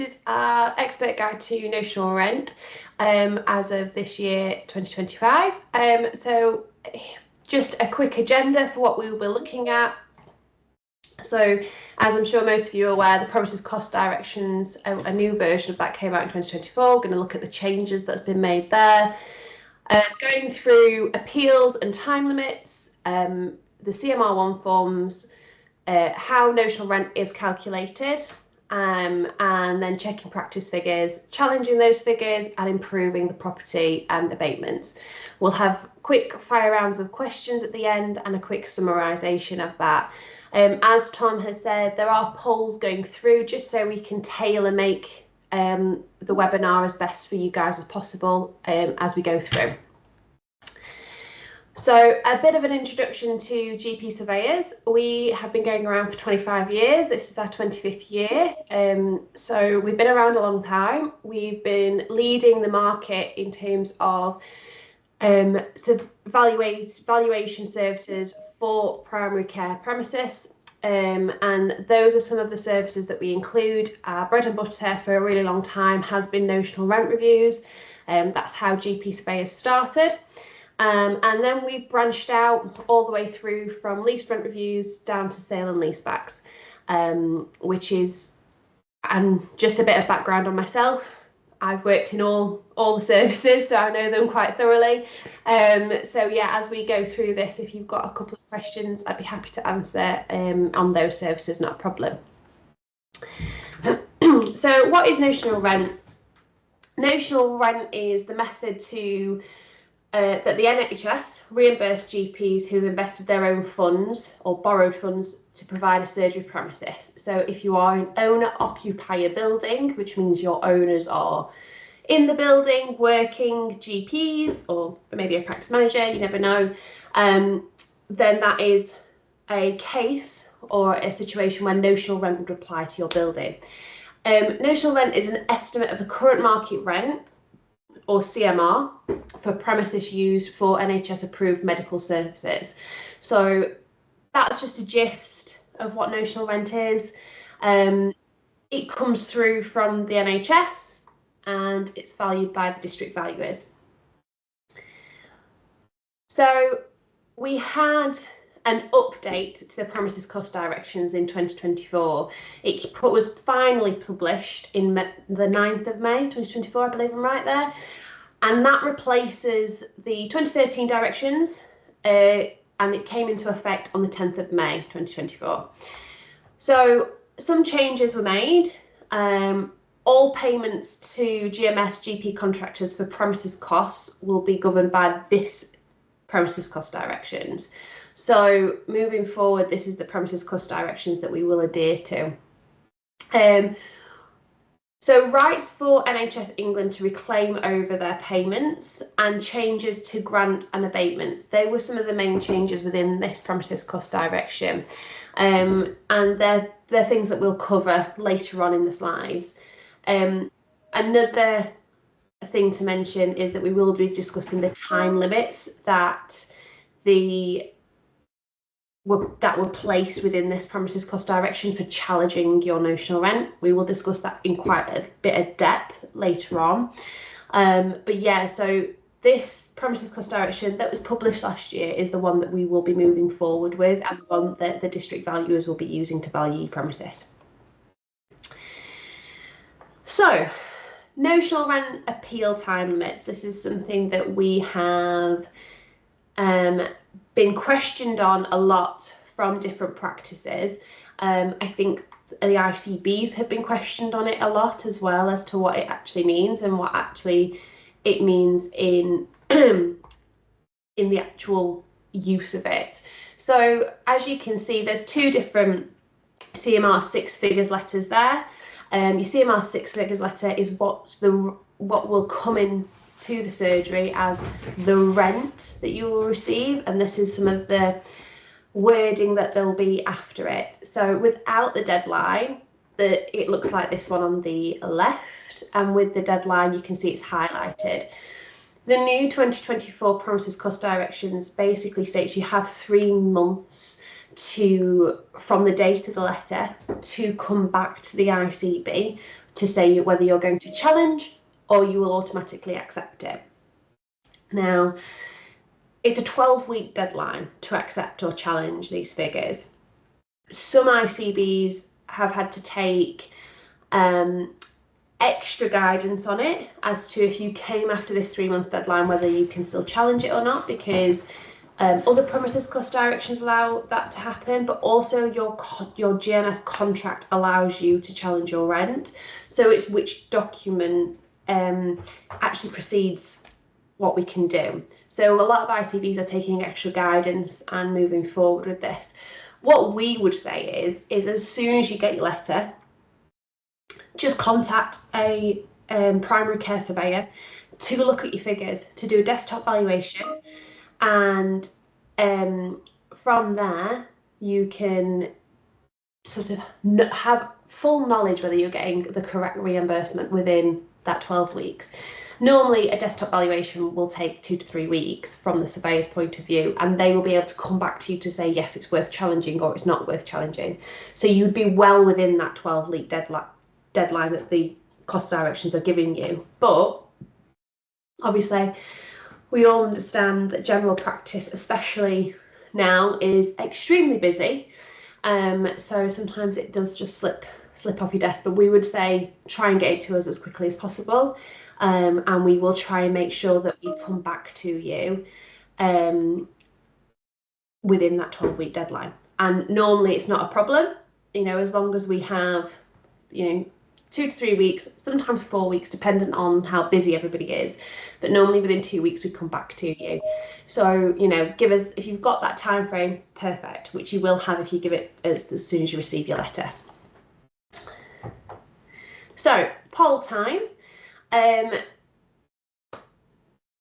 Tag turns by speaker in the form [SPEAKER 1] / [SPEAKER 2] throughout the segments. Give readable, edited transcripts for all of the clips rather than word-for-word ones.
[SPEAKER 1] This is our expert guide to notional rent as of this year, 2025. So just a quick agenda for what we will be looking at. So as I'm sure most of you are aware, the Premises Cost Directions, a new version of that came out in 2024. We're going to look at the changes that's been made there. Going through appeals and time limits, the CMR1 forms, how notional rent is calculated, and then checking practice figures, challenging those figures and improving the property and abatements. We'll have quick fire rounds of questions at the end and a quick summarisation of that. As Tom has said, there are polls going through just so we can tailor make the webinar as best for you guys as possible as we go through. So a bit of an introduction to GP Surveyors. We have been going around for 25 years. This is our 25th year. So we've been around a long time. We've been leading the market in terms of valuation services for primary care premises. And those are some of the services that we include. Our bread and butter for a really long time has been notional rent reviews. That's how GP Surveyors started. And then we've branched out all the way through from lease rent reviews down to sale and leasebacks, which is, and just a bit of background on myself. I've worked in all the services, so I know them quite thoroughly. So yeah, as we go through this, if you've got a couple of questions, I'd be happy to answer on those services, not a problem. So what is notional rent? Notional rent is the method to that the NHS reimburse GPs who've invested their own funds or borrowed funds to provide a surgery premises. So if you are an owner-occupier building, which means your owners are in the building working GPs or maybe a practice manager, you never know, then that is a case or a situation where notional rent would apply to your building. Notional rent is an estimate of the current market rent, or CMR, for premises used for NHS approved medical services. So that's just a gist of what notional rent is. It comes through from the NHS and it's valued by the district valuers. So we had an update to the Premises Cost Directions in 2024. It was finally published in the 9th of May 2024, I believe I'm right there. And that replaces the 2013 directions, and it came into effect on the 10th of May 2024. So some changes were made. All payments to GMS GP contractors for premises costs will be governed by this Premises Cost Directions. So moving forward, this is the Premises Cost Directions that we will adhere to. So rights for NHS England to reclaim over their payments and changes to grant and abatements. They were some of the main changes within this Premises Cost Direction. And they're things that we'll cover later on in the slides. Another thing to mention is that we will be discussing the time limits that were placed within this Premises Cost Direction for challenging your notional rent. We will discuss that in quite a bit of depth later on. But yeah, so this Premises Cost Direction that was published last year is the one that we will be moving forward with and the one that the district valuers will be using to value premises. So, notional rent appeal time limits. This is something that we have been questioned on a lot from different practices. I think the ICBs have been questioned on it a lot as well as to what it actually means and what actually it means in the actual use of it. So as you can see, there's two different CMR 6 figures letters there. Your CMR 6 figures letter is what will come in to the surgery as the rent that you will receive, and this is some of the wording that there'll be after it. So without the deadline, it looks like this one on the left, and with the deadline you can see it's highlighted. The new 2024 Premises Cost Directions basically states you have 3 months from the date of the letter to come back to the ICB to say whether you're going to challenge or you will automatically accept it. Now, it's a 12-week deadline to accept or challenge these figures. Some ICBs have had to take extra guidance on it as to if you came after this 3-month deadline, whether you can still challenge it or not, because other premises cost directions allow that to happen, but also your GMS contract allows you to challenge your rent. So it's which document actually precedes what we can do. So a lot of ICBs are taking extra guidance and moving forward with this. What we would say is as soon as you get your letter, just contact a primary care surveyor to look at your figures, to do a desktop valuation, and from there you can sort of have full knowledge whether you're getting the correct reimbursement within that 12 weeks. Normally a desktop valuation will take 2 to 3 weeks from the surveyor's point of view, and they will be able to come back to you to say yes, it's worth challenging or it's not worth challenging. So you'd be well within that 12-week deadline that the cost directions are giving you. But obviously we all understand that general practice, especially now, is extremely busy. So sometimes it does just slip off your desk, but we would say try and get it to us as quickly as possible. And we will try and make sure that we come back to you within that 12-week deadline. And normally it's not a problem, you know, as long as we have, you know, 2 to 3 weeks, sometimes 4 weeks, dependent on how busy everybody is. But normally within 2 weeks, we come back to you. So, you know, give us, if you've got that time frame, perfect, which you will have if you give it as soon as you receive your letter. So, poll time.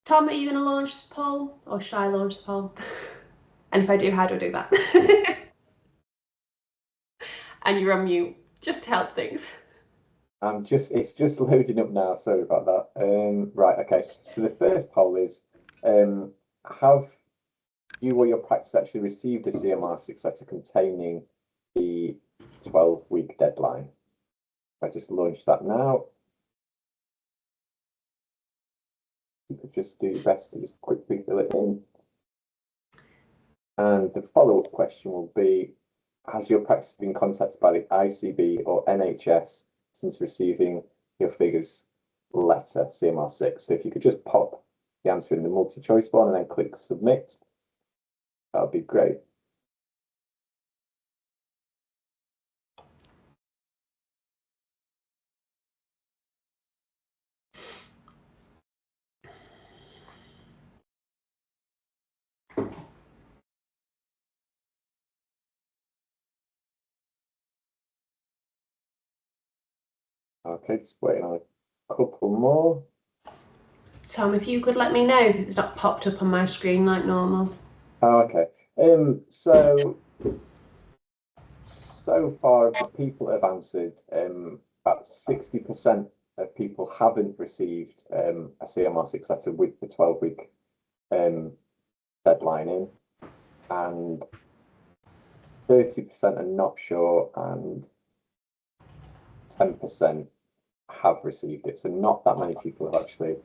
[SPEAKER 1] Tom, are you going to launch the poll, or should I launch the poll? And if I do, how do I do that? And you're on mute, just to help things.
[SPEAKER 2] It's just loading up now. Sorry about that. Right, okay. So the first poll is, have you or your practice actually received a CMR6 letter containing the 12-week deadline? I just launched that now. You could just do your best to just quickly fill it in. And the follow-up question will be, has your practice been contacted by the ICB or NHS since receiving your figures letter, CMR6? So if you could just pop the answer in the multi-choice one and then click submit, that would be great. Okay, just waiting on a couple more.
[SPEAKER 1] Tom, if you could let me know if it's not popped up on my screen like normal.
[SPEAKER 2] Oh, okay. So far the people have answered, about 60% of people haven't received a CMR6 letter with the 12-week deadline in, and 30% are not sure, and 10% have received it. So not that many people have actually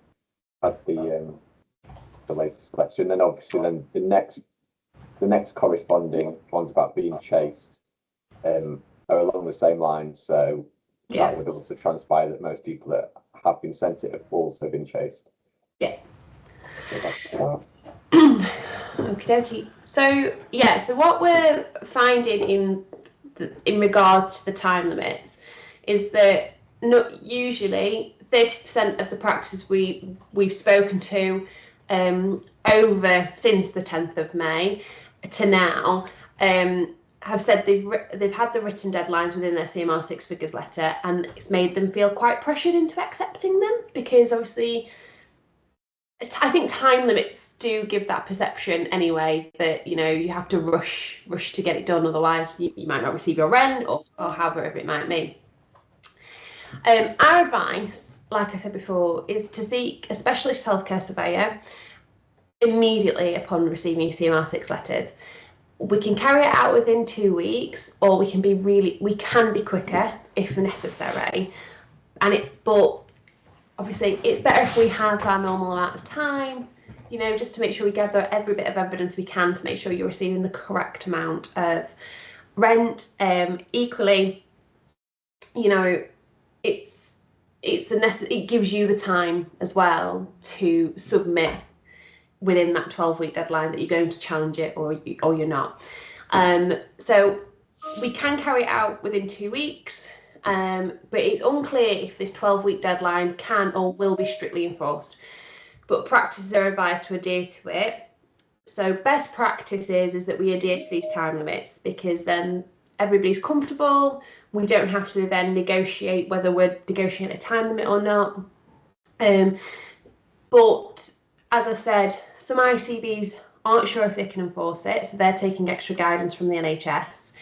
[SPEAKER 2] had the latest letter. And then obviously then the next corresponding ones about being chased are along the same lines. So yeah, that would also transpire that most people that have been sent it have also been chased.
[SPEAKER 1] Yeah.
[SPEAKER 2] So that's that.
[SPEAKER 1] Okie dokie. So yeah, so what we're finding in regards to the time limits is that not usually 30% of the practices we've spoken to over since the 10th of May to now have said they've had the written deadlines within their CMR6 figures letter, and it's made them feel quite pressured into accepting them, because obviously I think time limits do give that perception anyway, that, you know, you have to rush to get it done, otherwise you might not receive your rent or however it might be. Our advice, like I said before, is to seek a specialist healthcare surveyor immediately upon receiving CMR6 letters. We can carry it out within 2 weeks, or we can be quicker if necessary. But obviously it's better if we have our normal amount of time, you know, just to make sure we gather every bit of evidence we can to make sure you're receiving the correct amount of rent. Equally, you know, it gives you the time as well to submit within that 12-week deadline that you're going to challenge it or you're not. So we can carry it out within 2 weeks, but it's unclear if this 12-week deadline can or will be strictly enforced. But practices are advised to adhere to it. So best practice is that we adhere to these time limits, because then everybody's comfortable. We don't have to then negotiate whether we're negotiating a time limit or not. But as I've said, some ICBs aren't sure if they can enforce it, so they're taking extra guidance from the NHS.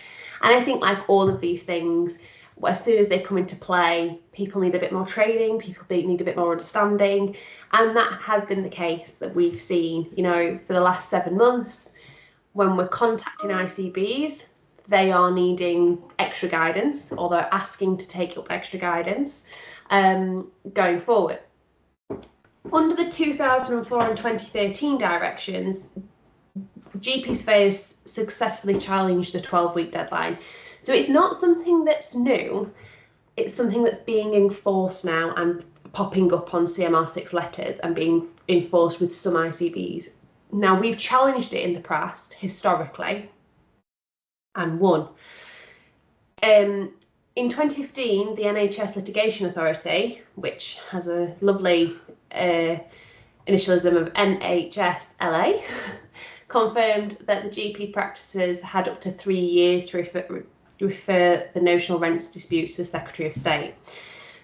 [SPEAKER 1] And I think, like all of these things, as soon as they come into play, people need a bit more training, people need a bit more understanding, and that has been the case that we've seen, you know, for the last 7 months. When we're contacting ICBs, they are needing extra guidance, or they're asking to take up extra guidance going forward. Under the 2004 and 2013 directions, GP surveyors successfully challenged the 12-week deadline. So it's not something that's new, it's something that's being enforced now and popping up on CMR6 letters and being enforced with some ICBs. Now, we've challenged it in the past, historically, and won. In 2015, the NHS Litigation Authority, which has a lovely initialism of NHSLA, confirmed that the GP practices had up to 3 years to refer the notional rents disputes to the Secretary of State.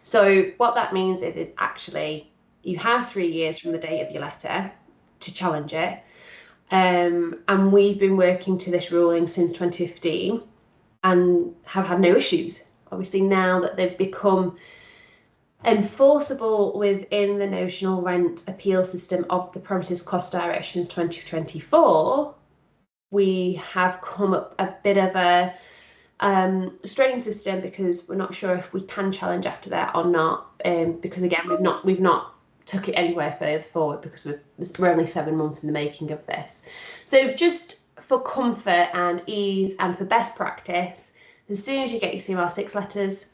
[SPEAKER 1] So what that means is actually you have 3 years from the date of your letter to challenge it. And we've been working to this ruling since 2015 and have had no issues. Obviously, now that they've become enforceable within the notional rent appeal system of the Premises Cost Directions 2024, we have come up a bit of a strange system, because we're not sure if we can challenge after that or not, because again we've not took it anywhere further forward, because we're only 7 months in the making of this. So just for comfort and ease and for best practice, as soon as you get your CMR6 letters,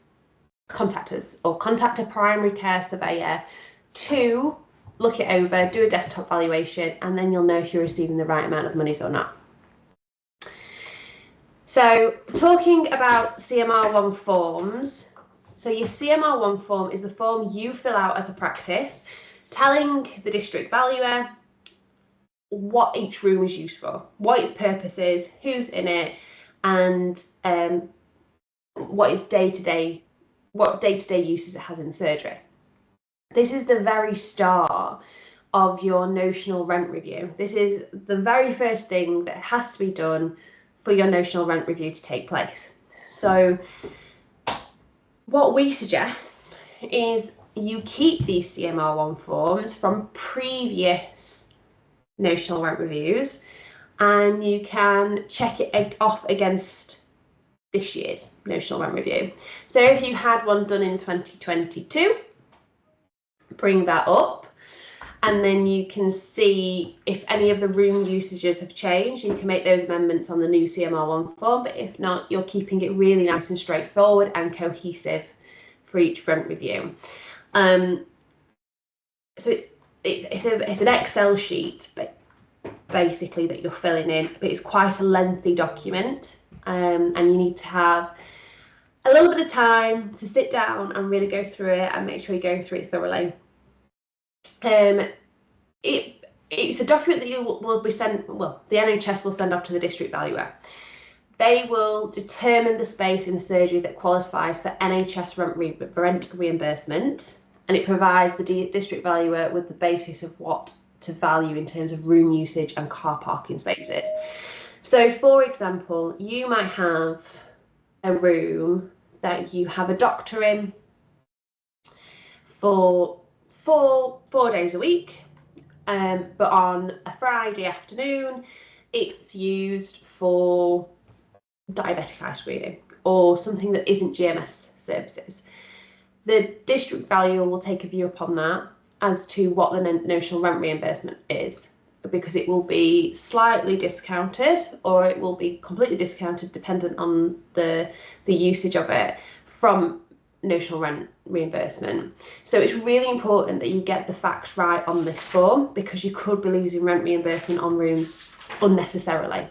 [SPEAKER 1] contact us or contact a primary care surveyor to look it over, do a desktop valuation, and then you'll know if you're receiving the right amount of monies or not. So talking about CMR1 forms, so your CMR1 form is the form you fill out as a practice, telling the district valuer what each room is used for, what its purpose is, who's in it, and what its day-to-day uses it has in the surgery. This is the very start of your notional rent review. This is the very first thing that has to be done for your notional rent review to take place. So what we suggest is you keep these CMR1 forms from previous notional rent reviews, and you can check it off against this year's notional rent review. So if you had one done in 2022, bring that up, and then you can see if any of the room usages have changed. You can make those amendments on the new CMR1 form, but if not, you're keeping it really nice and straightforward and cohesive for each rent review. So it's an Excel sheet, but basically that you're filling in, but it's quite a lengthy document, and you need to have a little bit of time to sit down and really go through it and make sure you go through it thoroughly. It's a document that you will be sent, well, the NHS will send off to the district valuer. They will determine the space in the surgery that qualifies for NHS rent reimbursement, and it provides the district valuer with the basis of what to value in terms of room usage and car parking spaces. So, for example, you might have a room that you have a doctor in for four days a week, but on a Friday afternoon it's used for diabetic eye screening or something that isn't GMS services. The district valuer will take a view upon that as to what the notional rent reimbursement is, because it will be slightly discounted or it will be completely discounted dependent on the usage of it from notional rent reimbursement. So it's really important that you get the facts right on this form, because you could be losing rent reimbursement on rooms unnecessarily.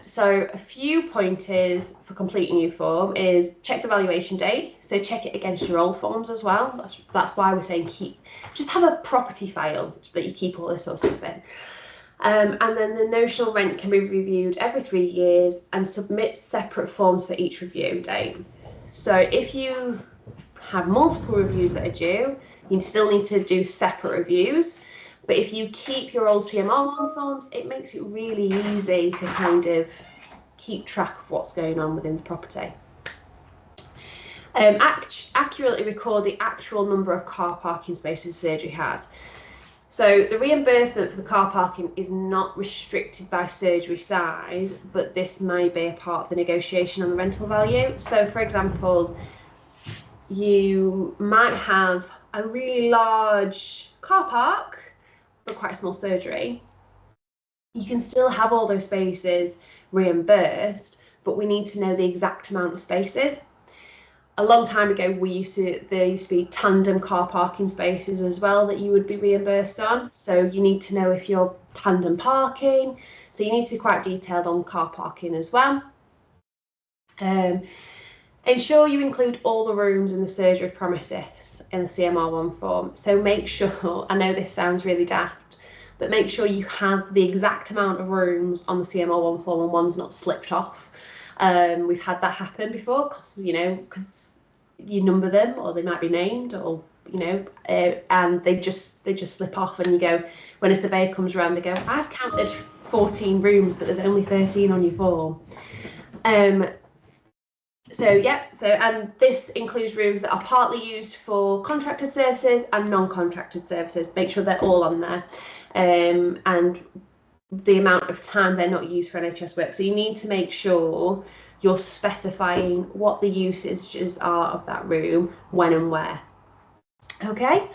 [SPEAKER 1] So a few pointers for completing your form is check the valuation date. So check it against your old forms as well. That's why we're saying just have a property file that you keep all this sort of stuff in. And then the notional rent can be reviewed every 3 years, and submit separate forms for each review date. So if you have multiple reviews that are due, you still need to do separate reviews. But if you keep your old CMR1 forms, it makes it really easy to kind of keep track of what's going on within the property. Accurately record the actual number of car parking spaces surgery has. So the reimbursement for the car parking is not restricted by surgery size, but this may be a part of the negotiation on the rental value. So for example, you might have a really large car park, but quite a small surgery. You can still have all those spaces reimbursed, but we need to know the exact amount of spaces. A long time ago, there used to be tandem car parking spaces as well that you would be reimbursed on. So you need to know if you're tandem parking. So you need to be quite detailed on car parking as well. Ensure you include all the rooms in the surgery premises in the CMR1 form. So make sure, I know this sounds really daft, but make sure you have the exact amount of rooms on the CMR1 form and one's not slipped off. We've had that happen before, you know, because you number them, or they might be named, or you know, and they just slip off, and you go, when a surveyor comes around, they go, I've counted 14 rooms, but there's only 13 on your form. And this includes rooms that are partly used for contracted services and non-contracted services. Make sure they're all on there, and the amount of time they're not used for NHS work. So you need to make sure you're specifying what the usages are of that room, when and where. Okay.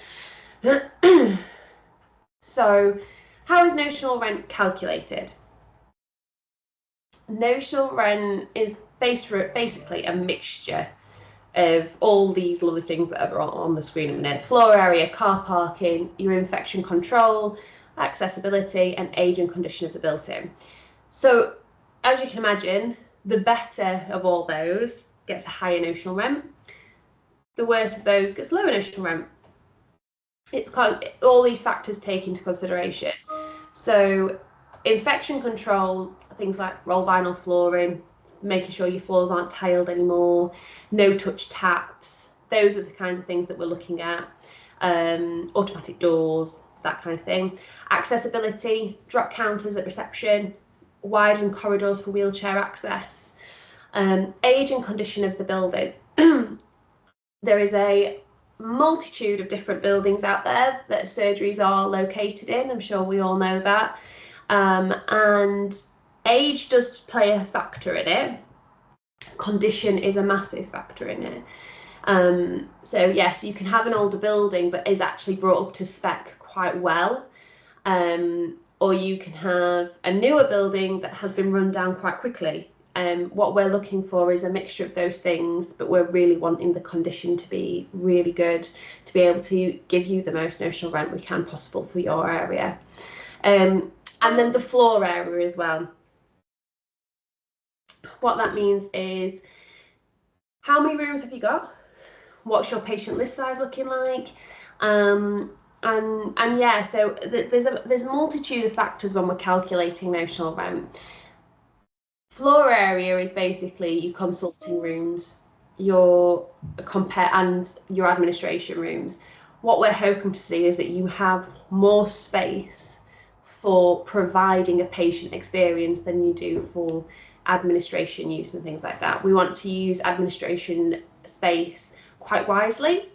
[SPEAKER 1] So how is notional rent calculated? Notional rent is basically a mixture of all these lovely things that are on the screen at the minute: floor area, car parking, your infection control, accessibility, and age and condition of the building. So as you can imagine, the better of all those gets a higher notional rent. The worst of those gets lower notional rent. It's all these factors take into consideration. So infection control, things like roll vinyl flooring, making sure your floors aren't tiled anymore, no touch taps, those are the kinds of things that we're looking at. Automatic doors, that kind of thing. Accessibility, drop counters at reception, widened corridors for wheelchair access. Age and condition of the building. There is a multitude of different buildings out there that surgeries are located in. I'm sure we all know that. And age does play a factor in it. Condition is a massive factor in it. So yes, you can have an older building but is actually brought up to spec quite well. Or you can have a newer building that has been run down quite quickly. What we're looking for is a mixture of those things, but we're really wanting the condition to be really good to be able to give you the most notional rent we can possible for your area. And then the floor area as well. What that means is, how many rooms have you got? What's your patient list size looking like? And yeah, so there's a multitude of factors when we're calculating notional rent. Floor area is basically your consulting rooms, your and your administration rooms. What we're hoping to see is that you have more space for providing a patient experience than you do for administration use and things like that. We want to use administration space quite wisely.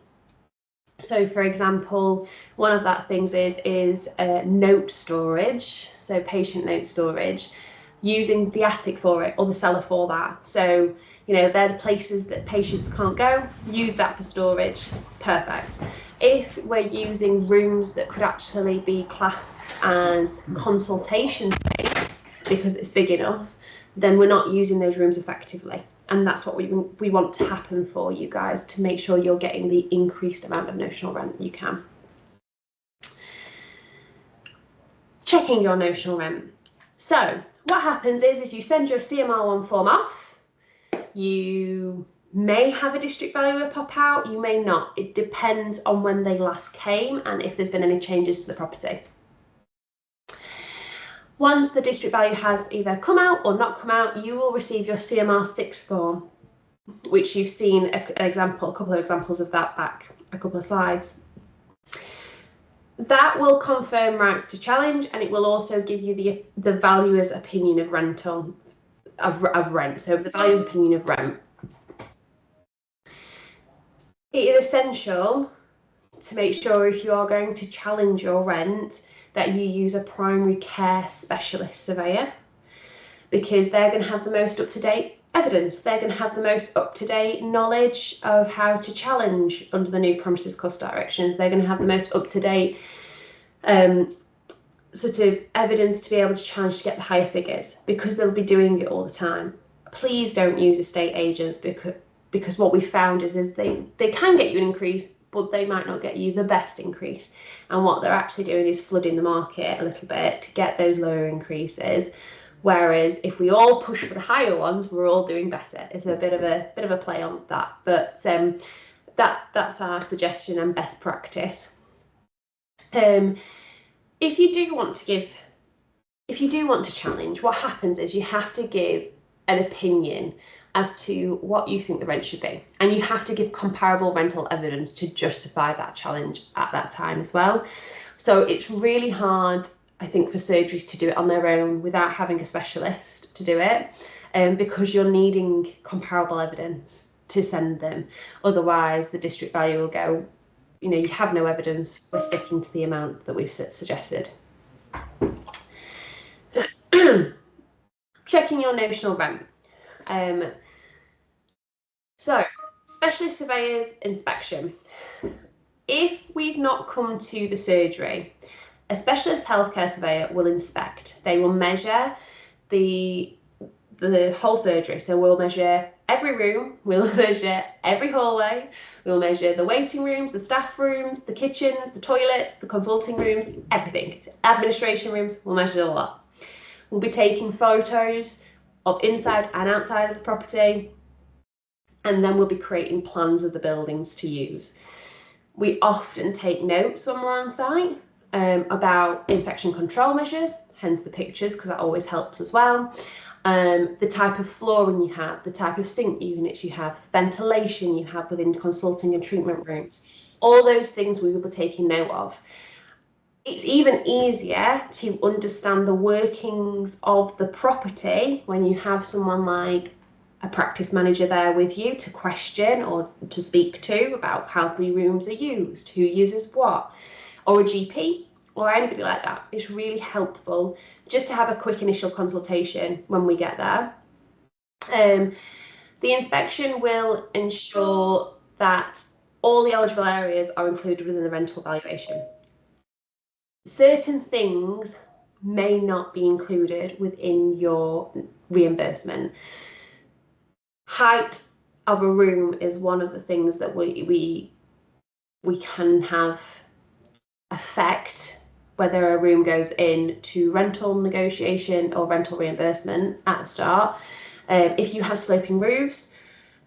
[SPEAKER 1] So for example, one of that things is note storage, so patient note storage. using the attic for it or the cellar for that. So, you know, they're the places that patients can't go, use that for storage, perfect. If we're using rooms that could actually be classed as consultation space because it's big enough, then we're not using those rooms effectively. And that's what we want to happen for you guys, to make sure you're getting the increased amount of notional rent you can. Checking your notional rent. So what happens is you send your CMR1 form off. You may have a district valuer pop out, you may not. It depends on when they last came and if there's been any changes to the property. Once the district value has either come out or not come out, you will receive your CMR6 form, which you've seen a couple of examples of that back a couple of slides. That will confirm rights to challenge, and it will also give you the valuer's opinion of rent. So the valuer's opinion of rent. It is essential to make sure, if you are going to challenge your rent, that you use a primary care specialist surveyor, because they're going to have the most up-to-date evidence. They're going to have the most up-to-date knowledge of how to challenge under the new premises cost directions. They're going to have the most up-to-date sort of evidence to be able to challenge to get the higher figures, because they'll be doing it all the time. Please don't use estate agents, because what we found is they can get you an increase, but they might not get you the best increase. And what they're actually doing is flooding the market a little bit to get those lower increases. Whereas if we all push for the higher ones, we're all doing better. It's a bit of a play on that, but that's our suggestion and best practice. If you do want to challenge, what happens is you have to give an opinion as to what you think the rent should be, and you have to give comparable rental evidence to justify that challenge at that time as well. So it's really hard, I think, for surgeries to do it on their own without having a specialist to do it, because you're needing comparable evidence to send them. Otherwise the district value will go, you know, you have no evidence, we're sticking to the amount that we've suggested. Checking your notional rent. So, specialist surveyors inspection. If we've not come to the surgery, a specialist healthcare surveyor will inspect. They will measure the whole surgery. So we'll measure every room, we'll measure every hallway, we'll measure the waiting rooms, the staff rooms, the kitchens, the toilets, the consulting rooms, everything. Administration rooms, we'll measure a lot. We'll be taking photos of inside and outside of the property, and then we'll be creating plans of the buildings to use. We often take notes when we're on site about infection control measures, hence the pictures, because that always helps as well. The type of flooring you have, the type of sink units you have, ventilation you have within consulting and treatment rooms, all those things we will be taking note of. It's even easier to understand the workings of the property when you have someone like a practice manager there with you to question or to speak to about how the rooms are used, who uses what, or a GP or anybody like that. It's really helpful just to have a quick initial consultation when we get there. The inspection will ensure that all the eligible areas are included within the rental valuation. Certain things may not be included within your reimbursement. Height of a room is one of the things that we can have affect whether a room goes into rental negotiation or rental reimbursement at the start. If you have sloping roofs,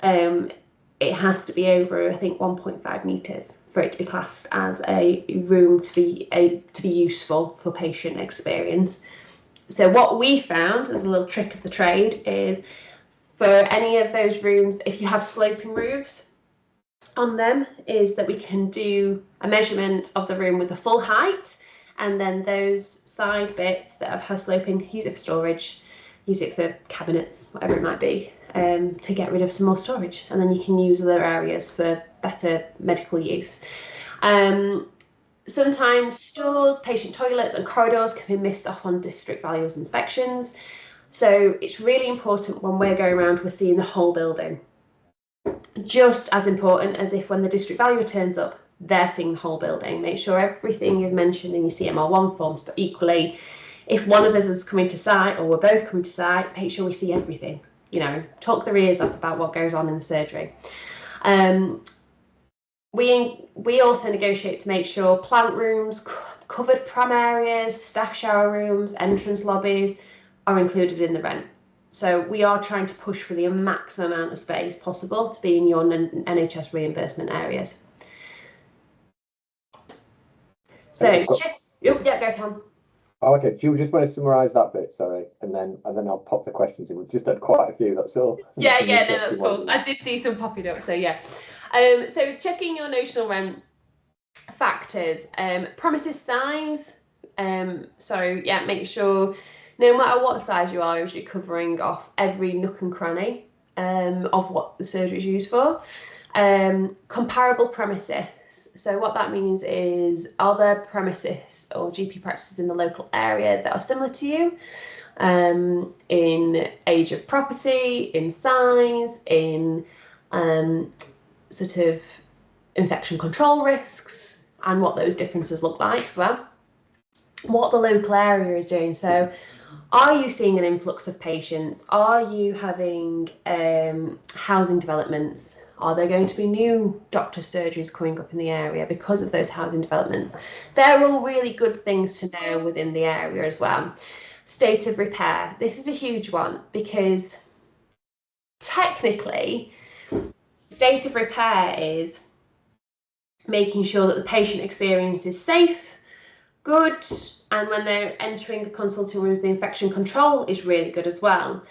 [SPEAKER 1] it has to be over, I think, 1.5 metres for it to be classed as a room to be useful for patient experience. So what we found as a little trick of the trade is, for any of those rooms, if you have sloping roofs on them, is that we can do a measurement of the room with the full height, and then those side bits that have sloping, use it for storage, use it for cabinets, whatever it might be, to get rid of some more storage, and then you can use other areas for better medical use. Sometimes stores, patient toilets and corridors can be missed off on district valuers inspections. So it's really important when we're going around, we're seeing the whole building. Just as important as if when the district valuer turns up, they're seeing the whole building. Make sure everything is mentioned in your CMR1 forms, but equally, if one of us is coming to site or we're both coming to site, make sure we see everything. You know, talk their ears off about what goes on in the surgery. We also negotiate to make sure plant rooms, covered pram areas, staff shower rooms, entrance lobbies are included in the rent. So we are trying to push for the maximum amount of space possible to be in your NHS reimbursement areas. So, yeah, go Tom.
[SPEAKER 2] Oh, okay. Do you just want to summarise that bit, sorry, and then I'll pop the questions in. We've just had quite a few. That's all.
[SPEAKER 1] Yeah, no, that's cool. I did see some popping up, so yeah. So checking your notional rent factors, premises size. So yeah, make sure no matter what size you are, you're covering off every nook and cranny of what the surgery is used for. Comparable premises. So what that means is, are there premises or GP practices in the local area that are similar to you? In age of property, in size, in sort of infection control risks, and what those differences look like as well. What the local area is doing. So are you seeing an influx of patients? Are you having housing developments? Are there going to be new doctor surgeries coming up in the area because of those housing developments? They're all really good things to know within the area as well. State of repair. This is a huge one because technically, state of repair is making sure that the patient experience is safe, good, and when they're entering the consulting rooms, the infection control is really good as well.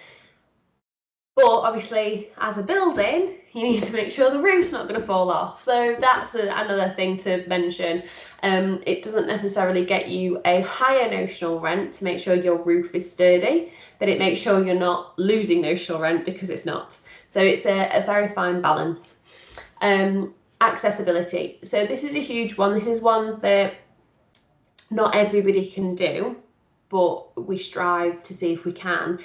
[SPEAKER 1] But obviously, as a building, you need to make sure the roof's not going to fall off. So that's another thing to mention. It doesn't necessarily get you a higher notional rent to make sure your roof is sturdy, but it makes sure you're not losing notional rent because it's not. So it's a very fine balance. Accessibility. So this is a huge one. This is one that not everybody can do, but we strive to see if we can.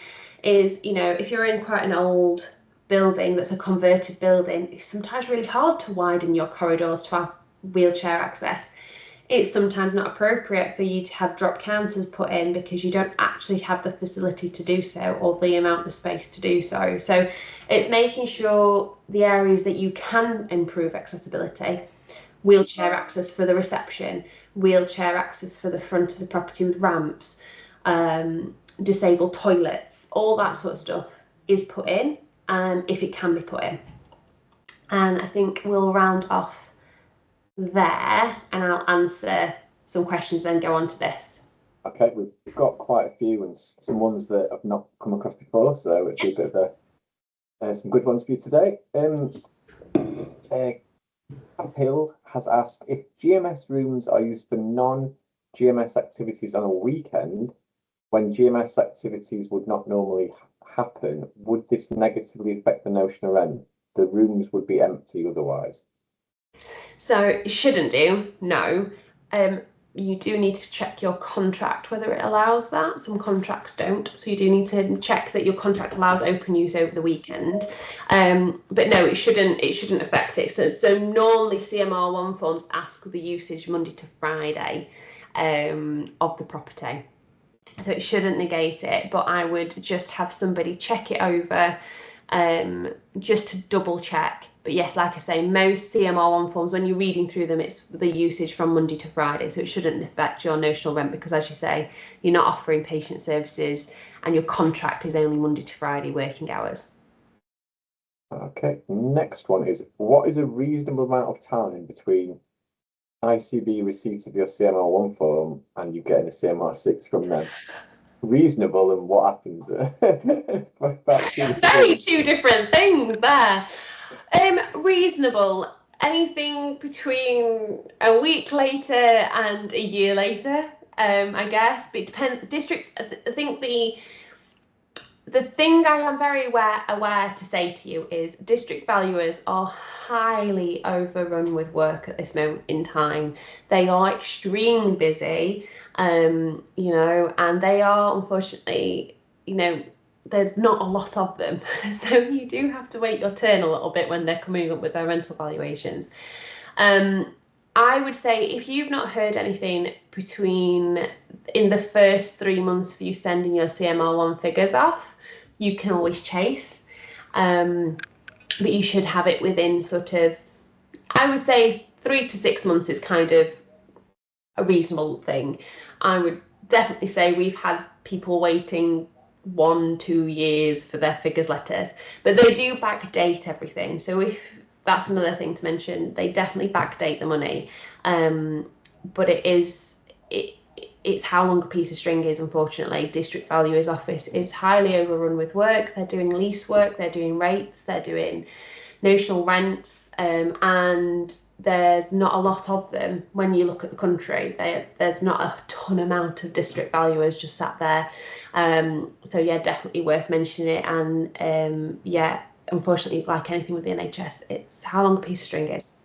[SPEAKER 1] Is, you know, if you're in quite an old building that's a converted building, it's sometimes really hard to widen your corridors to have wheelchair access. It's sometimes not appropriate for you to have drop counters put in because you don't actually have the facility to do so or the amount of space to do so. So it's making sure the areas that you can improve accessibility, wheelchair access for the reception, wheelchair access for the front of the property with ramps, disabled toilets, all that sort of stuff is put in, if it can be put in. And I think we'll round off there and I'll answer some questions, then go on to this.
[SPEAKER 2] Okay, we've got quite a few and some ones that I've not come across before, so it'll be a bit of some good ones for you today. Hill has asked if GMS rooms are used for non-GMS activities on a weekend, when GMS activities would not normally happen, would this negatively affect the notional rent? The rooms would be empty otherwise.
[SPEAKER 1] So it shouldn't do, no. You do need to check your contract whether it allows that. Some contracts don't, so you do need to check that your contract allows open use over the weekend. But no, it shouldn't affect it. So normally CMR1 forms ask the usage Monday to Friday of the property. So it shouldn't negate it, but I would just have somebody check it over just to double check. But yes, like I say, most CMR1 forms, when you're reading through them, it's the usage from Monday to Friday. So it shouldn't affect your notional rent because, as you say, you're not offering patient services and your contract is only Monday to Friday working hours.
[SPEAKER 2] Okay, next one is, what is a reasonable amount of time between ICB receipt of your CMR1 form and you getting a CMR6 from them? Reasonable, and what happens?
[SPEAKER 1] Very two different things there. Reasonable, anything between a week later and a year later, I guess, but it depends. District, I think the thing I am very aware to say to you is district valuers are highly overrun with work at this moment in time. They are extremely busy, you know, and they are unfortunately, you know, there's not a lot of them. So you do have to wait your turn a little bit when they're coming up with their rental valuations. I would say if you've not heard anything in the first 3 months of you sending your CMR1 figures off, you can always chase. But you should have it within sort of, I would say 3 to 6 months is kind of a reasonable thing. I would definitely say we've had people waiting 1-2 years for their figures letters, but they do backdate everything. So if that's another thing to mention, they definitely backdate the money. But it's how long a piece of string is, unfortunately. District Valuer's Office is highly overrun with work. They're doing lease work, they're doing rates, they're doing notional rents, and there's not a lot of them when you look at the country. There's not a ton amount of district valuers just sat there. So yeah, definitely worth mentioning it. And yeah, unfortunately, like anything with the NHS, it's how long a piece of string is.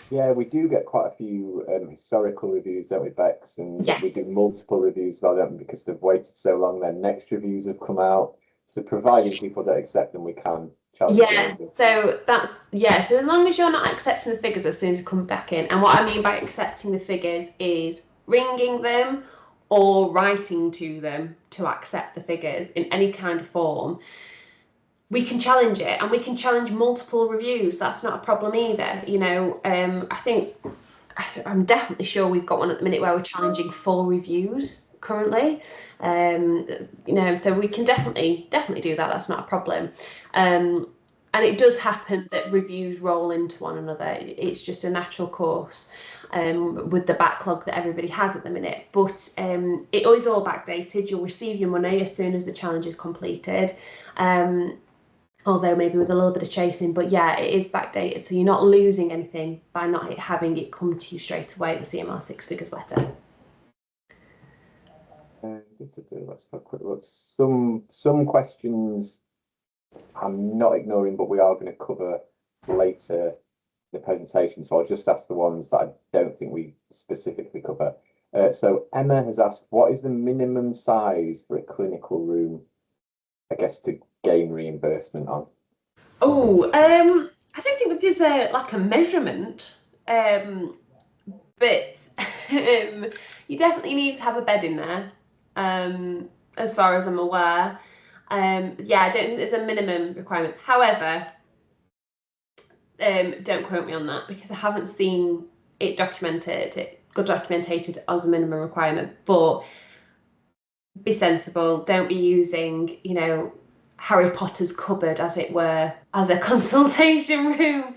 [SPEAKER 2] Yeah, we do get quite a few historical reviews, don't we, Bex? And
[SPEAKER 1] yeah,
[SPEAKER 2] we do multiple reviews about them because they've waited so long. Their next reviews have come out. So providing people don't accept them, we can challenge them.
[SPEAKER 1] So that's, so as long as you're not accepting the figures as soon as you come back in, and what I mean by accepting the figures is ringing them or writing to them to accept the figures in any kind of form, we can challenge it, and we can challenge multiple reviews. That's not a problem either. You know, I'm definitely sure we've got one at the minute where we're challenging 4 reviews currently. You know, so we can definitely do that. That's not a problem. And it does happen that reviews roll into one another. It's just a natural course with the backlog that everybody has at the minute. But it is all backdated. You'll receive your money as soon as the challenge is completed. Although maybe with a little bit of chasing, but yeah, it is backdated. So you're not losing anything by not having it come to you straight away, the CMR6 figures letter.
[SPEAKER 2] Let's have a quick look. Some questions I'm not ignoring, but we are going to cover later in the presentation. So I'll just ask the ones that I don't think we specifically cover. So Emma has asked, what is the minimum size for a clinical room, I guess, to gain reimbursement on?
[SPEAKER 1] Oh, I don't think there's like a measurement, but you definitely need to have a bed in there, as far as I'm aware. Yeah, I don't think there's a minimum requirement. However, don't quote me on that because I haven't seen it documented as a minimum requirement. But be sensible. Don't be using, you know, Harry Potter's cupboard, as it were, as a consultation room.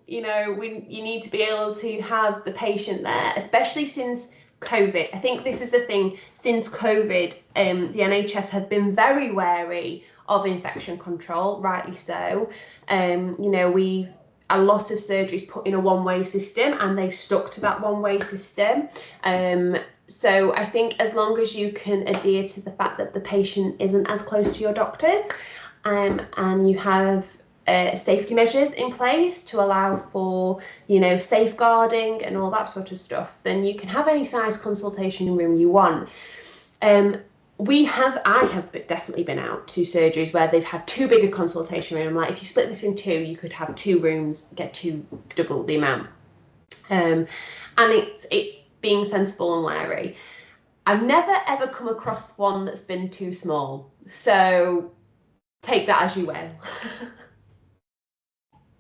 [SPEAKER 1] You know, you need to be able to have the patient there, especially since COVID. I think this is the thing. Since COVID, the NHS have been very wary of infection control, rightly so. You know, a lot of surgeries put in a one-way system, and they've stuck to that one-way system. So I think as long as you can adhere to the fact that the patient isn't as close to your doctors, and you have safety measures in place to allow for, you know, safeguarding and all that sort of stuff, then you can have any size consultation room you want. I have definitely been out to surgeries where they've had too big a consultation room. Like, if you split this in 2, you could have 2 rooms, get double the amount. And it's being sensible and wary. I've never ever come across one that's been too small, so take that as you will.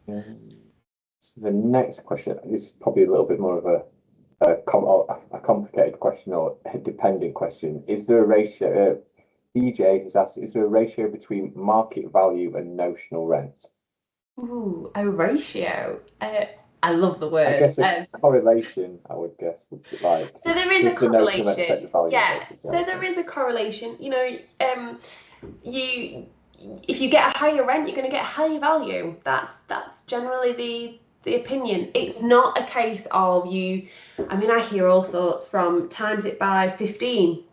[SPEAKER 2] The next question is probably a little bit more of a complicated question, or a dependent question. Is there a ratio? DJ has asked, is there a ratio between market value and notional rent?
[SPEAKER 1] Ooh, a ratio. I love the word.
[SPEAKER 2] I guess a correlation, I would guess, would be like.
[SPEAKER 1] So there is a correlation. Yeah. So there is a correlation. You know, if you get a higher rent, you're going to get a higher value. That's generally the opinion. It's not a case of you. I mean, I hear all sorts from times it by 15,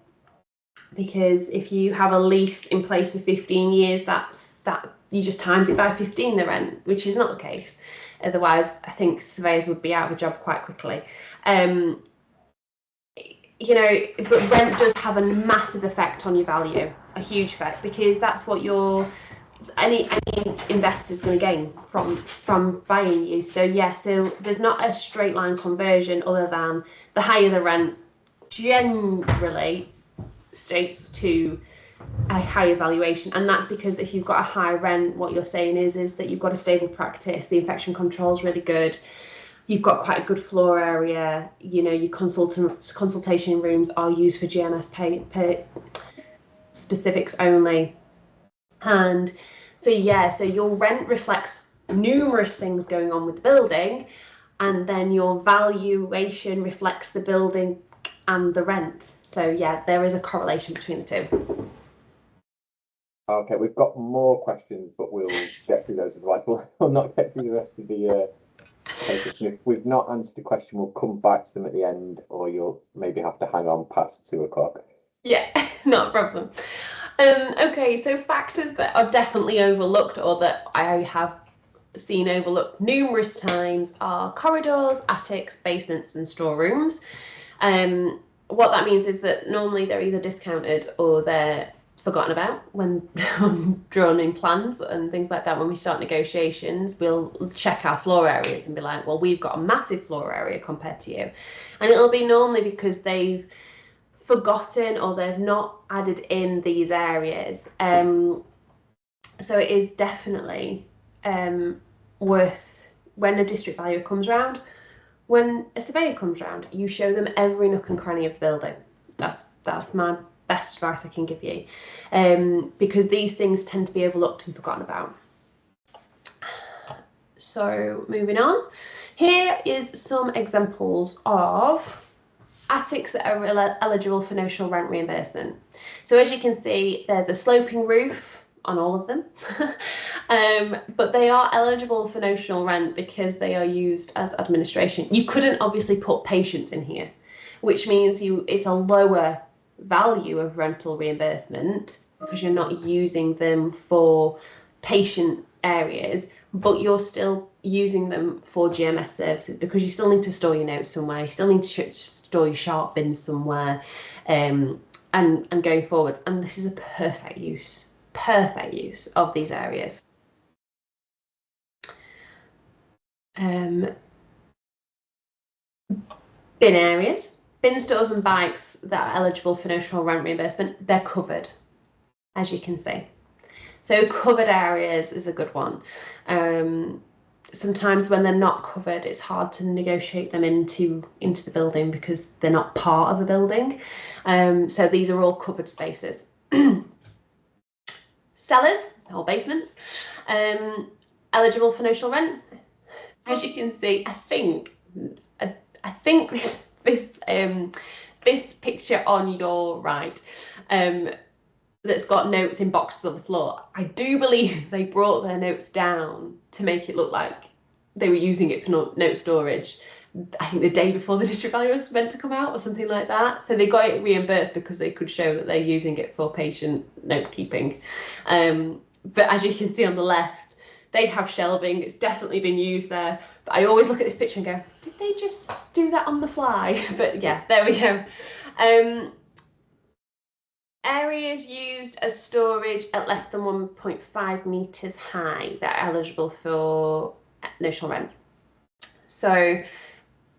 [SPEAKER 1] because if you have a lease in place for 15 years, that you just times it by 15 the rent, which is not the case. Otherwise, I think surveyors would be out of a job quite quickly. you know, but rent does have a massive effect on your value, a huge effect, because that's what any investor's going to gain from buying you. So yeah, so there's not a straight line conversion other than the higher the rent generally states to a higher valuation, and that's because if you've got a high rent, what you're saying is that you've got a stable practice, the infection control is really good, you've got quite a good floor area, you know, your consultation rooms are used for GMS pay specifics only. And so yeah, so your rent reflects numerous things going on with the building, and then your valuation reflects the building and the rent. So yeah, there is a correlation between the two.
[SPEAKER 2] Okay, we've got more questions, but we'll get through those, otherwise we'll not get through the rest of the process. And if we've not answered the question, we'll come back to them at the end, or you'll maybe have to hang on past 2 o'clock.
[SPEAKER 1] Yeah, not a problem. Okay, so factors that are definitely overlooked, or that I have seen overlooked numerous times, are corridors, attics, basements and storerooms. What that means is that normally they're either discounted or they're forgotten about when drawn in plans and things like that. When we start negotiations, we'll check our floor areas and be like, well, we've got a massive floor area compared to you. And it'll be normally because they've forgotten or they've not added in these areas. So it is definitely worth, when a district valuer comes round, when a surveyor comes round, you show them every nook and cranny of the building. That's my best advice I can give you, because these things tend to be overlooked and forgotten about. So moving on, here is some examples of attics that are eligible for notional rent reimbursement. So as you can see, there's a sloping roof on all of them, but they are eligible for notional rent because they are used as administration. You couldn't obviously put patients in here, which means it's a lower value of rental reimbursement because you're not using them for patient areas, but you're still using them for GMS services because you still need to store your notes somewhere, you still need to store your sharp bins somewhere, and going forwards. And this is a perfect use of these areas. Bin areas. Bin stores and bikes that are eligible for notional rent reimbursement, they're covered, as you can see. So covered areas is a good one. Sometimes when they're not covered, it's hard to negotiate them into the building because they're not part of a building. So these are all covered spaces. Cellars or basements, eligible for notional rent. As you can see, I think this picture on your right, that's got notes in boxes on the floor, I do believe they brought their notes down to make it look like they were using it for note storage. I think the day before the district valuer was meant to come out or something like that. So they got it reimbursed because they could show that they're using it for patient note keeping. But as you can see on the left, they have shelving. It's definitely been used there. But I always look at this picture and go, did they just do that on the fly? But yeah, there we go. Areas used as storage at less than 1.5 metres high that are eligible for notional rent. So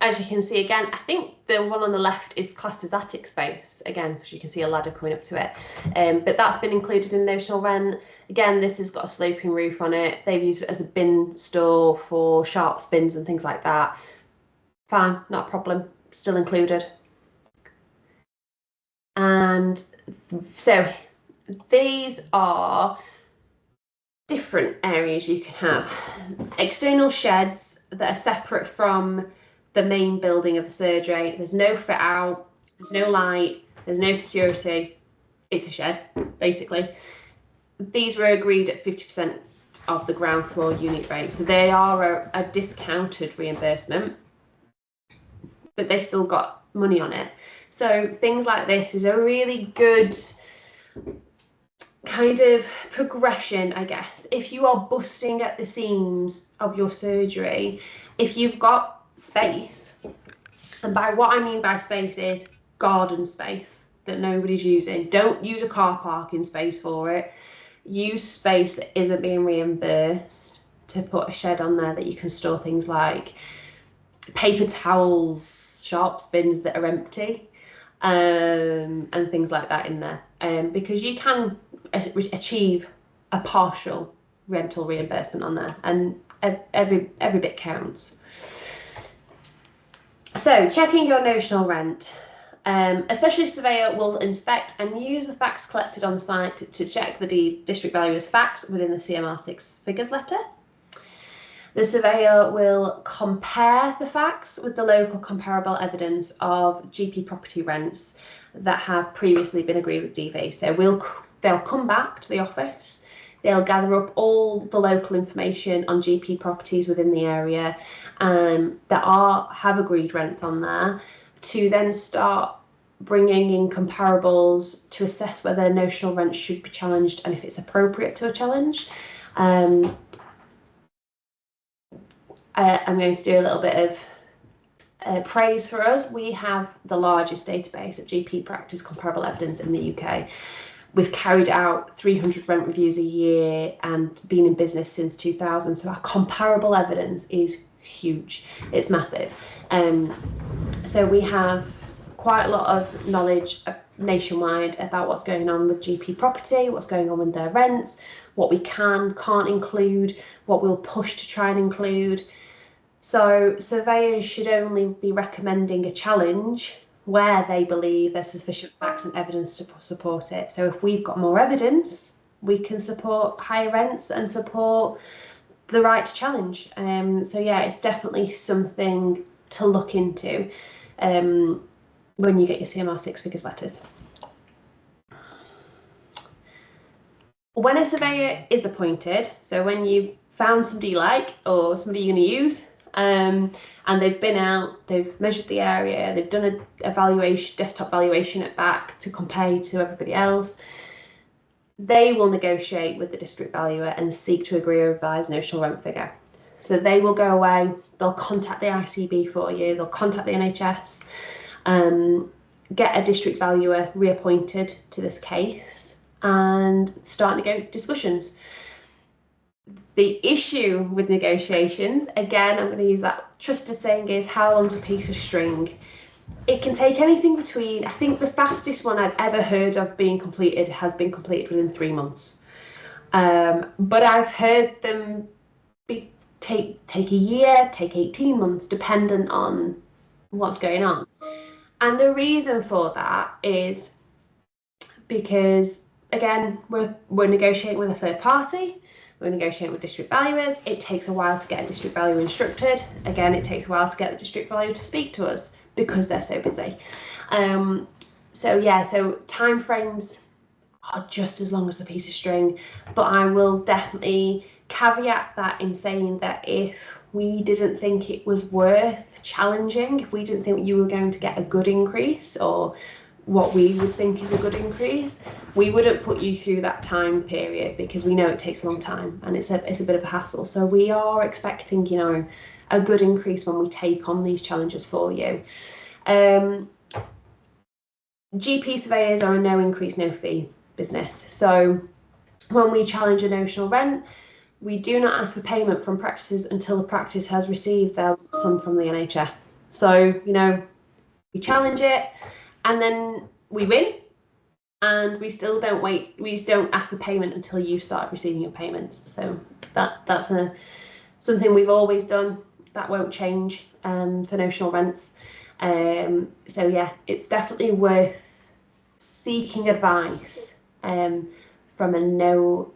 [SPEAKER 1] as you can see again, I think the one on the left is classed as attic space, again, because you can see a ladder coming up to it. But that's been included in notional rent. Again, this has got a sloping roof on it. They've used it as a bin store for sharp bins and things like that. Fine, not a problem, still included. And so these are different areas you can have. External sheds that are separate from the main building of the surgery. There's no fit out, there's no light, there's no security. It's a shed, basically. These were agreed at 50% of the ground floor unit rate. So they are a discounted reimbursement, but they still got money on it. So things like this is a really good kind of progression, I guess. If you are busting at the seams of your surgery, if you've got space, and by what I mean by space is garden space that nobody's using. Don't use a car parking space for it. Use space that isn't being reimbursed to put a shed on there that you can store things like paper towels, sharps bins that are empty, and things like that in there, because you can achieve a partial rental reimbursement on there, and every bit counts. So checking your notional rent. A specialist surveyor will inspect and use the facts collected on site to check the district valuer's facts within the CMR6 figures letter. The surveyor will compare the facts with the local comparable evidence of GP property rents that have previously been agreed with DV. So they'll come back to the office, they'll gather up all the local information on GP properties within the area that have agreed rents on there, to then start bringing in comparables to assess whether notional rent should be challenged and if it's appropriate to a challenge. I'm going to do a little bit of praise for us. We have the largest database of GP practice comparable evidence in the UK. We've carried out 300 rent reviews a year and been in business since 2000. So our comparable evidence is huge. It's massive. So we have quite a lot of knowledge nationwide about what's going on with GP property, what's going on with their rents, what we can't include, what we'll push to try and include. So surveyors should only be recommending a challenge where they believe there's sufficient facts and evidence to support it. So if we've got more evidence, we can support higher rents and support the right to challenge. So yeah, it's definitely something to look into when you get your CMR6 figures letters. When a surveyor is appointed, so when you've found somebody you like or somebody you're going to use, and they've been out, they've measured the area, they've done an evaluation, desktop valuation at back to compare to everybody else, they will negotiate with the district valuer and seek to agree a revised notional rent figure. So they will go away, they'll contact the ICB for you, they'll contact the NHS, get a district valuer reappointed to this case and start discussions. The issue with negotiations, again, I'm going to use that trusted saying, is how long's a piece of string? It can take anything between, I think the fastest one I've ever heard of being completed has been completed within 3 months. But I've heard them take a year, take 18 months, dependent on what's going on. And the reason for that is because, again, we're negotiating with a third party. We're negotiating with district valuers. It takes a while to get a district valuer instructed. Again, it takes a while to get the district valuer to speak to us because they're so busy. So yeah, so timeframes are just as long as a piece of string, but I will definitely caveat that in saying that if we didn't think it was worth challenging, if we didn't think you were going to get a good increase or what we would think is a good increase, we wouldn't put you through that time period because we know it takes a long time and it's a bit of a hassle. So we are expecting, you know, a good increase when we take on these challenges for you. GP surveyors are a no increase, no fee business. So when we challenge a notional rent, we do not ask for payment from practices until the practice has received their sum from the NHS. So, you know, we challenge it and then we win and we still don't wait. We don't ask for payment until you start receiving your payments. So that's something we've always done. That won't change for notional rents. So yeah, it's definitely worth seeking advice from a no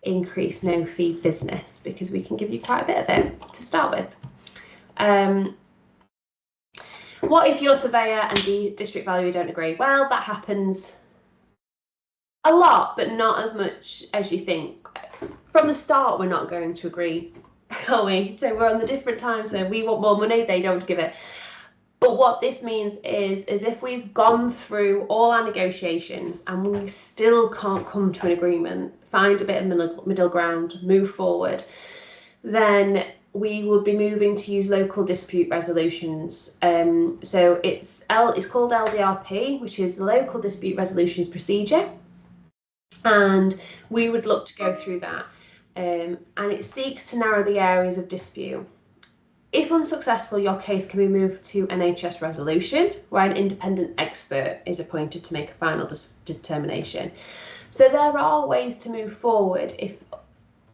[SPEAKER 1] increase, no fee business because we can give you quite a bit of it to start with. What if your surveyor and the district valuer don't agree? Well, that happens a lot, but not as much as you think. From the start, we're not going to agree, are we? So we're on the different times. So we want more money, they don't give it. But what this means is if we've gone through all our negotiations and we still can't come to an agreement, find a bit of middle ground, move forward, then we will be moving to use local dispute resolutions. So it's called LDRP, which is the Local Dispute Resolutions Procedure, and we would look to go through that. And it seeks to narrow the areas of dispute. If unsuccessful, your case can be moved to NHS resolution, where an independent expert is appointed to make a final determination. So there are ways to move forward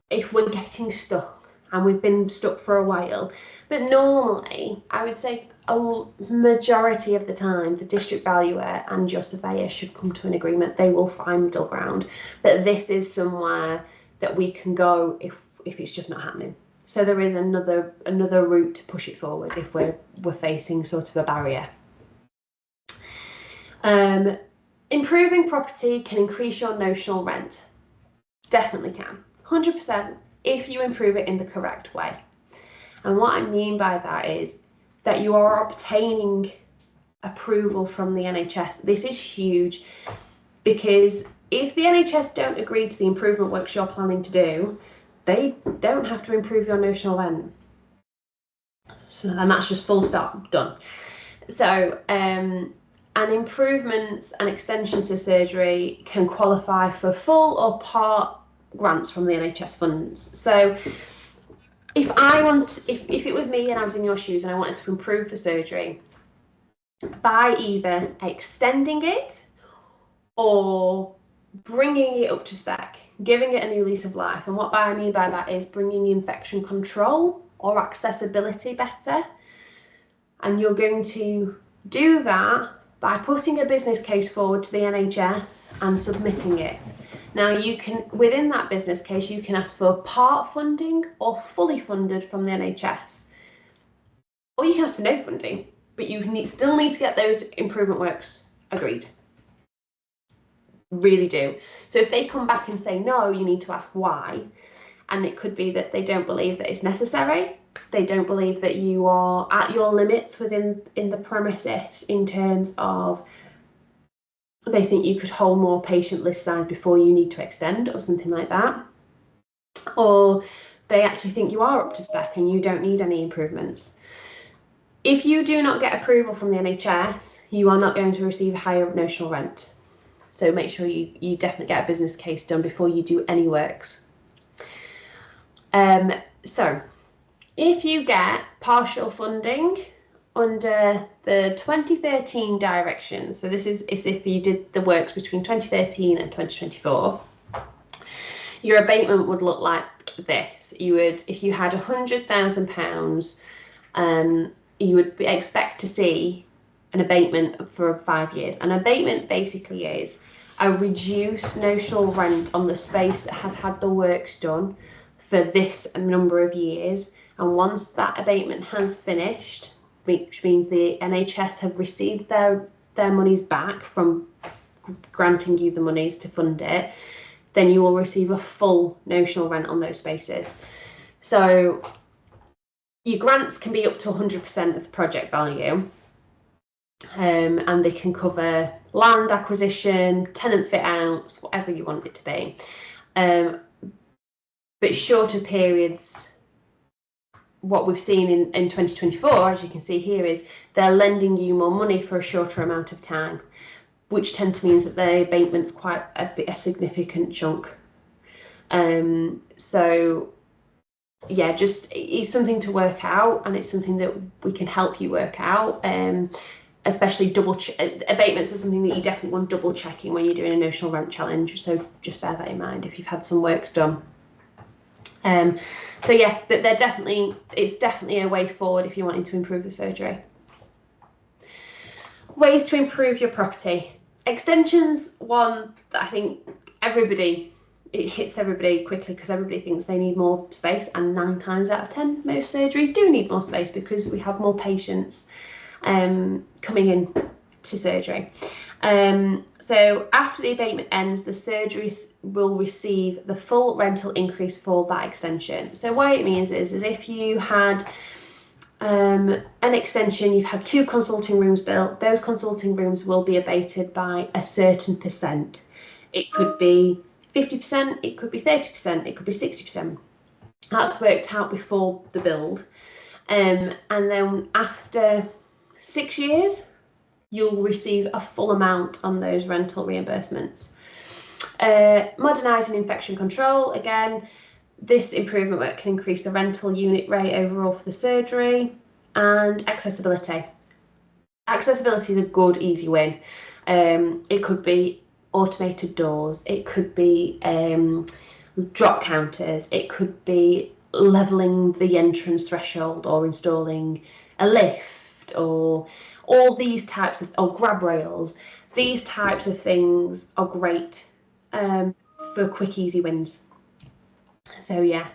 [SPEAKER 1] if we're getting stuck, and we've been stuck for a while. But normally, I would say a majority of the time, the district valuer and your surveyor should come to an agreement. They will find middle ground. But this is somewhere that we can go if it's just not happening. So there is another route to push it forward if we're facing sort of a barrier. Improving property can increase your notional rent. Definitely can. 100% if you improve it in the correct way. And what I mean by that is that you are obtaining approval from the NHS. This is huge, because if the NHS don't agree to the improvement works you're planning to do, they don't have to improve your notional rent. So, and that's just full stop, done. So, and improvements and extensions to surgery can qualify for full or part grants from the NHS funds. So if it was me and I was in your shoes and I wanted to improve the surgery by either extending it or bringing it up to spec, giving it a new lease of life, and what I mean by that is bringing infection control or accessibility better, and you're going to do that by putting a business case forward to the NHS and submitting it. Now you can, within that business case, you can ask for part funding or fully funded from the NHS. Or you can ask for no funding, but you still need to get those improvement works agreed. Really do. So if they come back and say no, you need to ask why. And it could be that they don't believe that it's necessary. They don't believe that you are at your limits in the premises in terms of they think you could hold more patient list size before you need to extend or something like that. Or they actually think you are up to spec and you don't need any improvements. If you do not get approval from the NHS, you are not going to receive a higher notional rent. So make sure you definitely get a business case done before you do any works. So if you get partial funding under the 2013 directions, so this is if you did the works between 2013 and 2024, your abatement would look like this. You would, if you had £100,000, you would expect to see an abatement for 5 years. An abatement basically is a reduced notional rent on the space that has had the works done for this number of years. And once that abatement has finished, which means the NHS have received their monies back from granting you the monies to fund it, then you will receive a full notional rent on those spaces. So your grants can be up to 100% of the project value, and they can cover land acquisition, tenant fit outs, whatever you want it to be. But shorter periods, what we've seen in 2024, as you can see here, is they're lending you more money for a shorter amount of time, which tends to mean that the abatement's quite a significant chunk. So yeah, just it's something to work out, and it's something that we can help you work out. Especially abatements are something that you definitely want double checking when you're doing a notional rent challenge. So just bear that in mind if you've had some works done. So yeah, it's definitely a way forward if you're wanting to improve the surgery. Ways to improve your property. Extensions, one that I think it hits everybody quickly because everybody thinks they need more space, and 9 times out of 10 most surgeries do need more space because we have more patients coming in to surgery. So after the abatement ends, the surgeries will receive the full rental increase for that extension. So what it means is if you had an extension, you've had 2 consulting rooms built, those consulting rooms will be abated by a certain percent. It could be 50%, it could be 30%, it could be 60%. That's worked out before the build. And then after 6 years, you'll receive a full amount on those rental reimbursements. Modernising infection control, again, this improvement work can increase the rental unit rate overall for the surgery. And accessibility. Accessibility is a good, easy win. It could be automated doors, it could be drop counters, it could be levelling the entrance threshold or installing a lift or all these types of, or grab rails. These types of things are great for quick, easy wins. So yeah.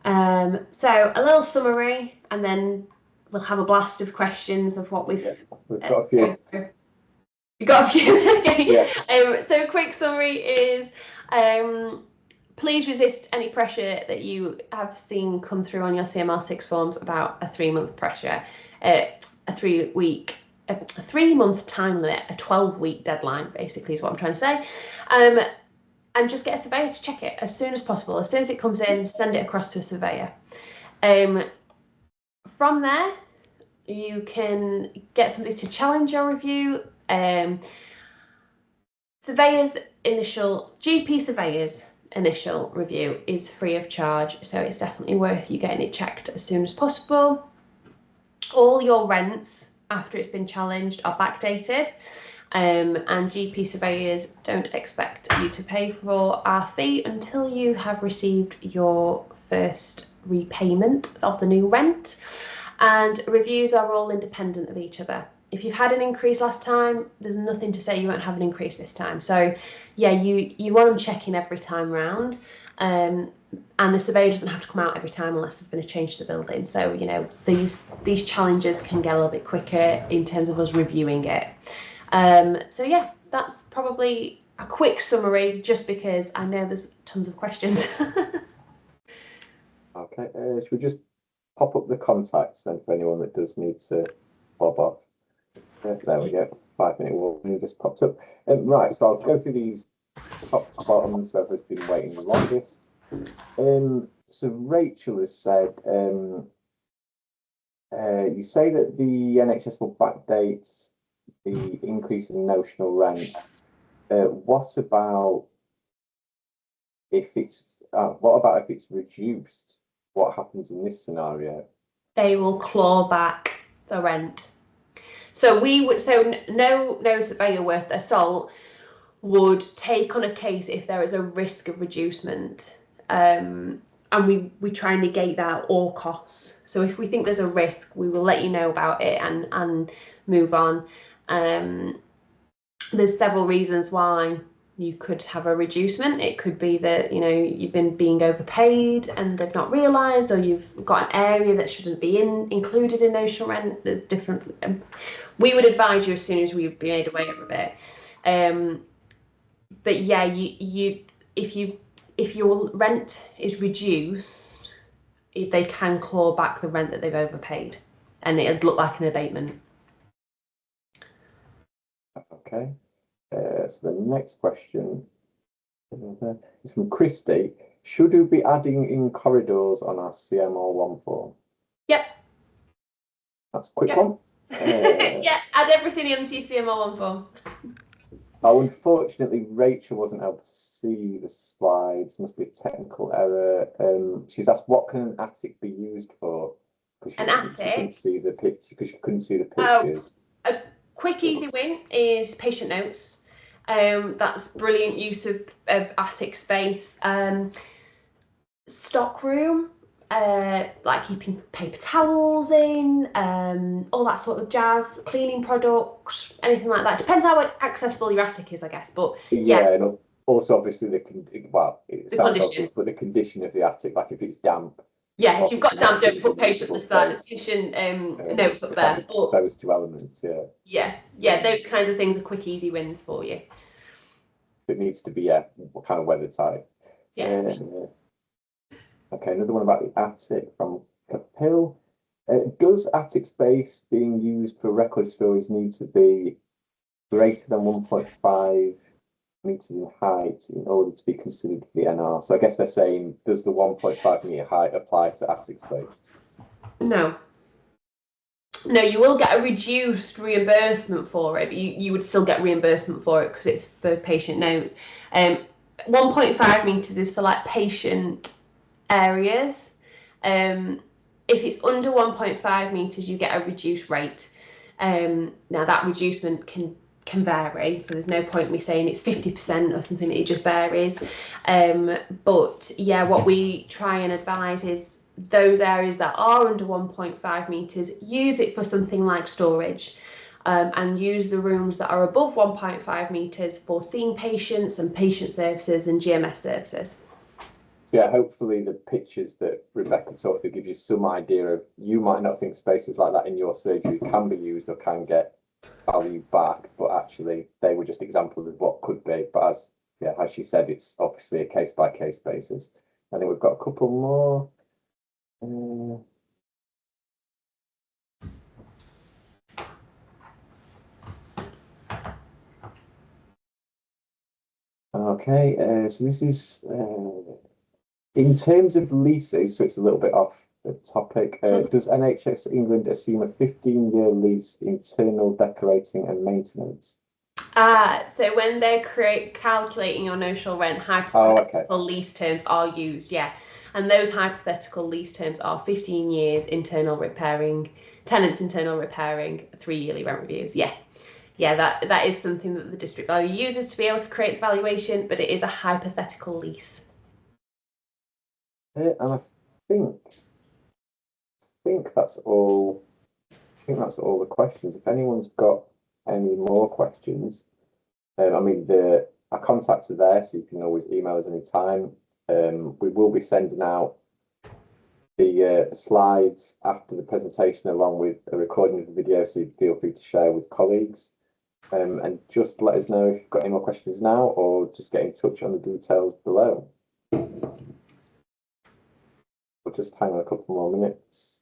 [SPEAKER 1] So a little summary, and then we'll have a blast of questions of what we've
[SPEAKER 2] got a few.
[SPEAKER 1] You've got a few. Okay.
[SPEAKER 2] Yeah.
[SPEAKER 1] So a quick summary is, please resist any pressure that you have seen come through on your CMR6 forms about a 3-month pressure, a 3-month time limit, a 12-week deadline, basically is what I'm trying to say. And just get a surveyor to check it as soon as possible. As soon as it comes in, send it across to a surveyor. From there, you can get somebody to challenge your review. GP surveyors initial review is free of charge, so it's definitely worth you getting it checked as soon as possible. All your rents after it's been challenged are backdated, and GP surveyors don't expect you to pay for our fee until you have received your first repayment of the new rent. And reviews are all independent of each other. If you've had an increase last time, there's nothing to say you won't have an increase this time. So yeah, you want them checking every time round, and the surveyor doesn't have to come out every time unless there's been a change to the building. So, you know, these challenges can get a little bit quicker in terms of us reviewing it. So yeah, that's probably a quick summary, just because I know there's tons of questions.
[SPEAKER 2] Okay, should we just pop up the contacts then for anyone that does need to bob off? Yeah, there we go. 5-minute warning just popped up. Right, so I'll go through these top to bottom, so whoever's been waiting the longest. So Rachel has said, you say that the NHS will backdate the increase in notional rent. What about if it's reduced? What happens in this scenario?
[SPEAKER 1] They will claw back the rent. So no surveyor worth their salt would take on a case if there is a risk of reducement, and we try and negate that at all costs. So if we think there's a risk, we will let you know about it and move on. There's several reasons why you could have a reducement. It could be that, you know, you've been being overpaid and they've not realised, or you've got an area that shouldn't be included in notional rent. There's different. We would advise you as soon as we've been made aware of it. But yeah, if your rent is reduced, they can claw back the rent that they've overpaid, and it'd look like an abatement.
[SPEAKER 2] Okay. So the next question is from Christy. Should we be adding in corridors on our CMR1 form?
[SPEAKER 1] Yep.
[SPEAKER 2] That's a quick one.
[SPEAKER 1] Yeah, add everything into your CMR1 form.
[SPEAKER 2] Oh, unfortunately, Rachel wasn't able to see the slides. Must be a technical error. She's asked, what can an attic be used for?
[SPEAKER 1] An attic?
[SPEAKER 2] She couldn't see the picture because she couldn't see the pictures.
[SPEAKER 1] A quick, easy win is patient notes. That's brilliant use of attic space. Stock room, like keeping paper towels in, all that sort of jazz, cleaning products, anything like that. Depends how accessible your attic is, I guess. But yeah,
[SPEAKER 2] and also obviously it sounds obvious, but the condition of the attic, like if it's damp.
[SPEAKER 1] Yeah, if you've got damp, don't put patient notes up there.
[SPEAKER 2] Exposed to elements,
[SPEAKER 1] yeah, those kinds of things are quick, easy wins for you.
[SPEAKER 2] It needs to be kind of weather tight.
[SPEAKER 1] Yeah.
[SPEAKER 2] Okay, another one about the attic from Kapil. Does attic space being used for record storage need to be greater than 1.5 meters in height in order to be considered for the NR. So I guess they're saying, does the 1.5 meter height apply to attic space?
[SPEAKER 1] No. No, you will get a reduced reimbursement for it, but you would still get reimbursement for it because it's for patient notes. 1.5 meters is for like patient areas. If it's under 1.5 meters, you get a reduced rate. Now that reducement can vary, so there's no point in me saying it's 50% or something. It just varies. But yeah, what we try and advise is those areas that are under 1.5 meters, use it for something like storage, and use the rooms that are above 1.5 meters for seeing patients and patient services and GMS services.
[SPEAKER 2] So yeah, hopefully the pictures that Rebecca talked to give you some idea of, you might not think spaces like that in your surgery can be used or can get value back, but actually they were just examples of what could be. But as she said, it's obviously a case by case basis. I think we've got a couple more. Okay, so this is in terms of leases, so it's a little bit off the topic. Does NHS England assume a 15-year lease, internal decorating and maintenance?
[SPEAKER 1] So when they're calculating your notional rent, hypothetical lease terms are used, yeah. And those hypothetical lease terms are 15 years, internal repairing, tenants internal repairing, 3-yearly rent reviews, yeah. Yeah, that is something that the district value uses to be able to create the valuation, but it is a hypothetical lease.
[SPEAKER 2] And I think that's all. I think that's all the questions. If anyone's got any more questions, I mean, our contacts are there, so you can always email us anytime. We will be sending out the slides after the presentation, along with a recording of the video, so you feel free to share with colleagues. And just let us know if you've got any more questions now, or just get in touch on the details below. We'll just hang on a couple more minutes.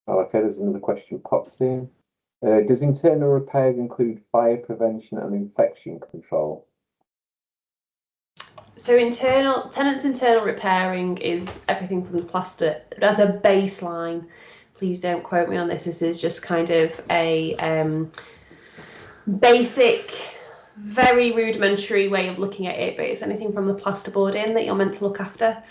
[SPEAKER 2] Oh, okay, there's another question popped in. Does internal repairs include fire prevention and infection control?
[SPEAKER 1] So tenants internal repairing is everything from the plaster as a baseline. Please don't quote me on this. This is just kind of a basic, very rudimentary way of looking at it, but it's anything from the plasterboarding that you're meant to look after.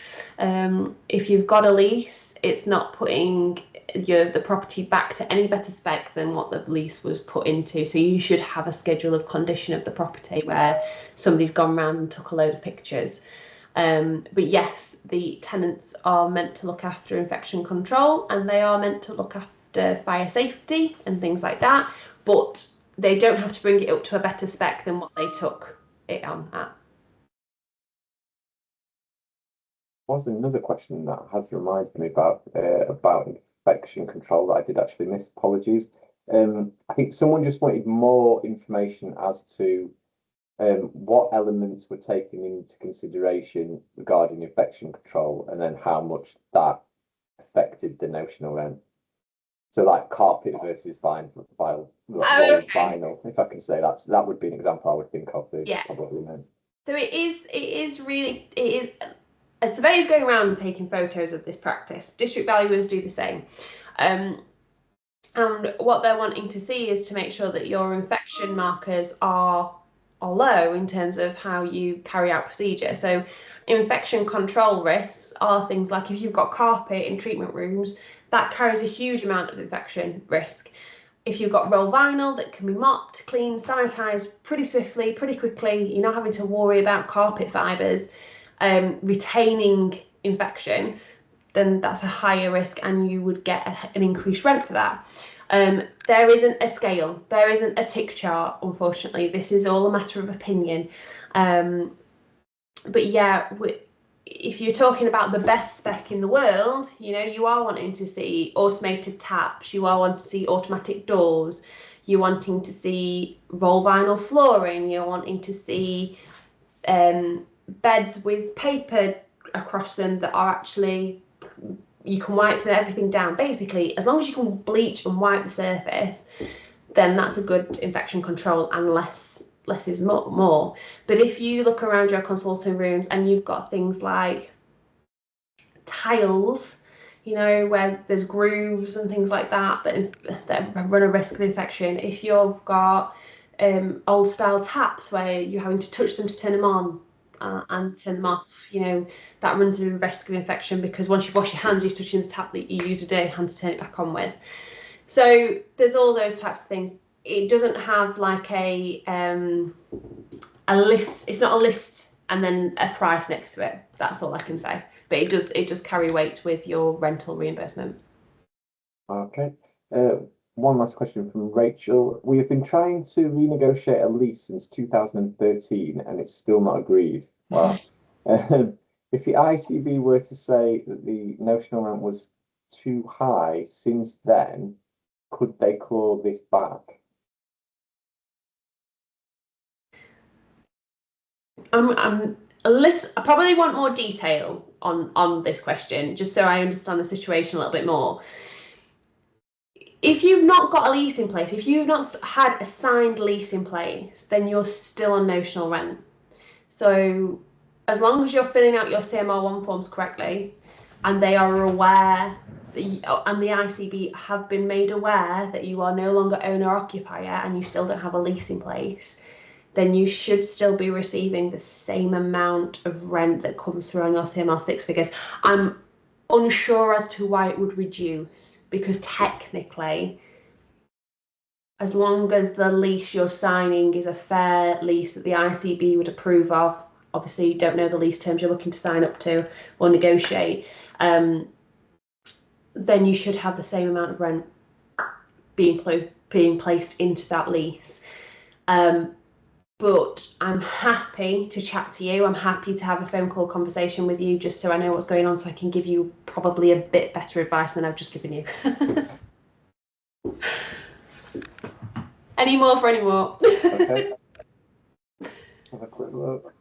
[SPEAKER 1] If you've got a lease, it's not putting the property back to any better spec than what the lease was put into. So you should have a schedule of condition of the property where somebody's gone round and took a load of pictures. But yes, the tenants are meant to look after infection control, and they are meant to look after fire safety and things like that, but they don't have to bring it up to a better spec than what they took it on at.
[SPEAKER 2] Was another question that has reminded me about infection control that I did actually miss. Apologies. I think someone just wanted more information as to what elements were taken into consideration regarding infection control, and then how much that affected the notional rent. So, like carpet versus vinyl, if I can say that. So that would be an example I would think of. Probably meant. So
[SPEAKER 1] it is really. A surveyor's going around and taking photos of this practice. District valuers do the same. And what they're wanting to see is to make sure that your infection markers are low in terms of how you carry out procedure. So infection control risks are things like if you've got carpet in treatment rooms, that carries a huge amount of infection risk. If you've got roll vinyl that can be mopped, cleaned, sanitised pretty swiftly, pretty quickly, you're not having to worry about carpet fibres retaining infection, then that's a higher risk, and you would get an increased rent for that. There isn't a scale, there isn't a tick chart, unfortunately. This is all a matter of opinion. But yeah, if you're talking about the best spec in the world, you are wanting to see automated taps, you are wanting to see automatic doors, you're wanting to see roll vinyl flooring, you're wanting to see beds with paper across them that are actually you can wipe everything down. Basically, as long as you can bleach and wipe the surface, then that's a good infection control, and less is more. But if you look around your consulting rooms and you've got things like tiles, you know, where there's grooves and things like that that run a risk of infection. If you've got old style taps where you're having to touch them to turn them on and turn them off, you know, that runs a risk of infection, because once you wash your hands, you're touching the tap that you use a dirty hand to turn it back on with. So there's all those types of things. It doesn't have like a list. It's not a list and then a price next to it. That's all I can say. But it does carry weight with your rental reimbursement.
[SPEAKER 2] Okay. One last question from Rachel. We have been trying to renegotiate a lease since 2013 and it's still not agreed. Wow. If the ICB were to say that the notional rent was too high since then, could they claw this back?
[SPEAKER 1] I'm a little. I probably want more detail on this question, just so I understand the situation a little bit more. If you've not got a lease in place, if you've not had a signed lease in place, then you're still on notional rent. So as long as you're filling out your CMR1 forms correctly, and they are aware and the ICB have been made aware that you are no longer owner occupier and you still don't have a lease in place, then you should still be receiving the same amount of rent that comes through on your CMR6 figures. I'm unsure as to why it would reduce, because technically, as long as the lease you're signing is a fair lease that the ICB would approve of, obviously you don't know the lease terms you're looking to sign up to or negotiate, then you should have the same amount of rent being placed into that lease. But I'm happy to chat to you. I'm happy to have a phone call conversation with you, just so I know what's going on, so I can give you probably a bit better advice than I've just given you. Any more for any more?
[SPEAKER 2] Okay. Have a quick look.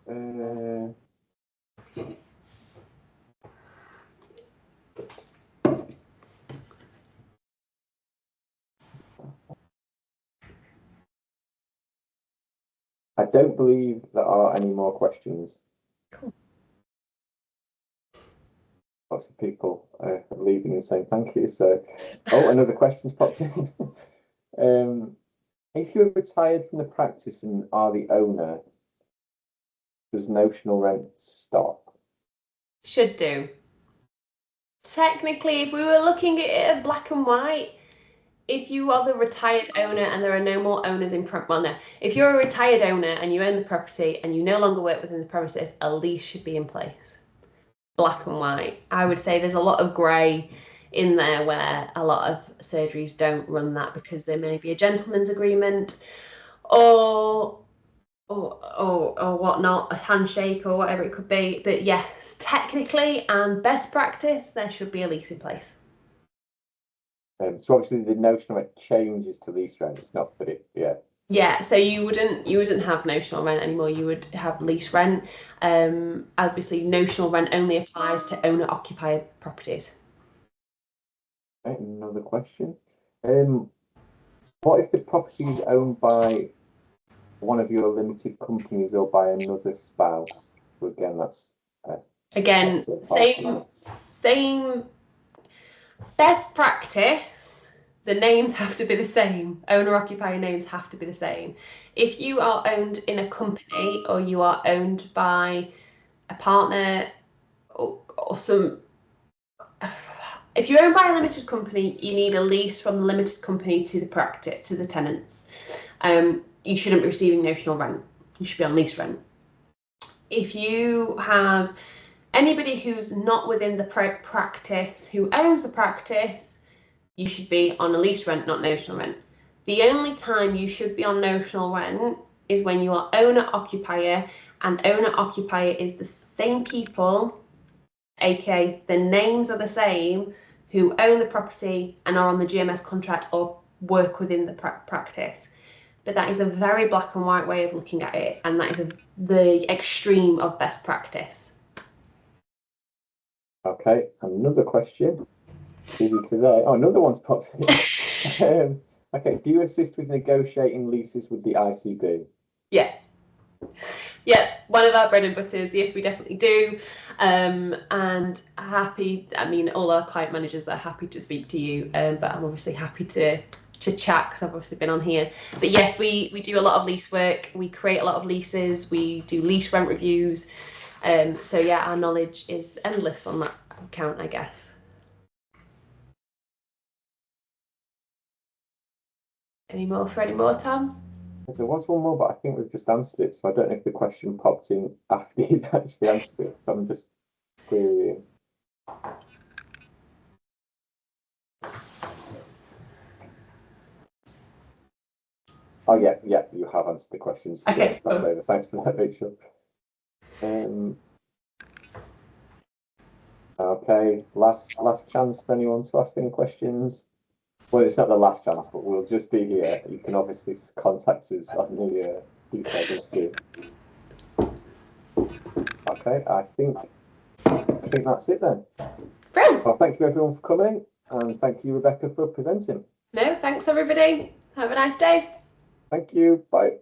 [SPEAKER 2] I don't believe there are any more questions.
[SPEAKER 1] Cool.
[SPEAKER 2] Lots of people leaving and saying thank you. So, oh, another question's popped in. If you're retired from the practice and are the owner, does notional rent stop?
[SPEAKER 1] Should do. Technically, if we were looking at it black and white, if you are the retired owner and there are no more owners in if you're a retired owner and you own the property and you no longer work within the premises, a lease should be in place. Black and white. I would say there's a lot of grey in there where a lot of surgeries don't run that, because there may be a gentleman's agreement or whatnot, a handshake or whatever it could be. But yes, technically and best practice, there should be a lease in place.
[SPEAKER 2] So obviously the notional rent changes to lease rent. It's not that it, yeah.
[SPEAKER 1] Yeah, so you wouldn't have notional rent anymore. You would have lease rent. Obviously, notional rent only applies to owner-occupied properties.
[SPEAKER 2] Okay, another question. What if the property is owned by one of your limited companies or by another spouse? So again, that's
[SPEAKER 1] again same best practice. The names have to be the same. Owner-occupier names have to be the same. If you are owned in a company or you are owned by a partner or some, if you're owned by a limited company, you need a lease from the limited company to the practice, to the tenants. You shouldn't be receiving notional rent. You should be on lease rent. If you have anybody who's not within the practice, who owns the practice, you should be on a lease rent, not notional rent. The only time you should be on notional rent is when you are owner-occupier, and owner-occupier is the same people, aka the names are the same, who own the property and are on the GMS contract or work within the practice. But that is a very black and white way of looking at it, and that is the extreme of best practice.
[SPEAKER 2] Okay, another question. Busy today. Oh, another one's popped in. Okay, do you assist with negotiating leases with the ICB?
[SPEAKER 1] Yes. Yeah, one of our bread and butters. Yes, we definitely do. And happy, I mean, all our client managers are happy to speak to you, but I'm obviously happy to chat because I've obviously been on here. But yes, we do a lot of lease work. We create a lot of leases. We do lease rent reviews. So yeah, our knowledge is endless on that account, I guess. Any more, Tom?
[SPEAKER 2] There was one more, but I think we've just answered it. So I don't know if the question popped in after you'd actually answered it. So I'm just querying. Oh yeah, you have answered the question. Just
[SPEAKER 1] Okay,
[SPEAKER 2] pass
[SPEAKER 1] cool.
[SPEAKER 2] over. Thanks for that, Rachel. Okay, last chance for anyone to ask any questions. Well, it's not the last chance, but we'll just be here. You can obviously contact us on the details on screen. Okay, I think that's it then.
[SPEAKER 1] Brilliant.
[SPEAKER 2] Well, thank you everyone for coming, and thank you, Rebecca, for presenting.
[SPEAKER 1] No, thanks everybody. Have a nice day.
[SPEAKER 2] Thank you. Bye.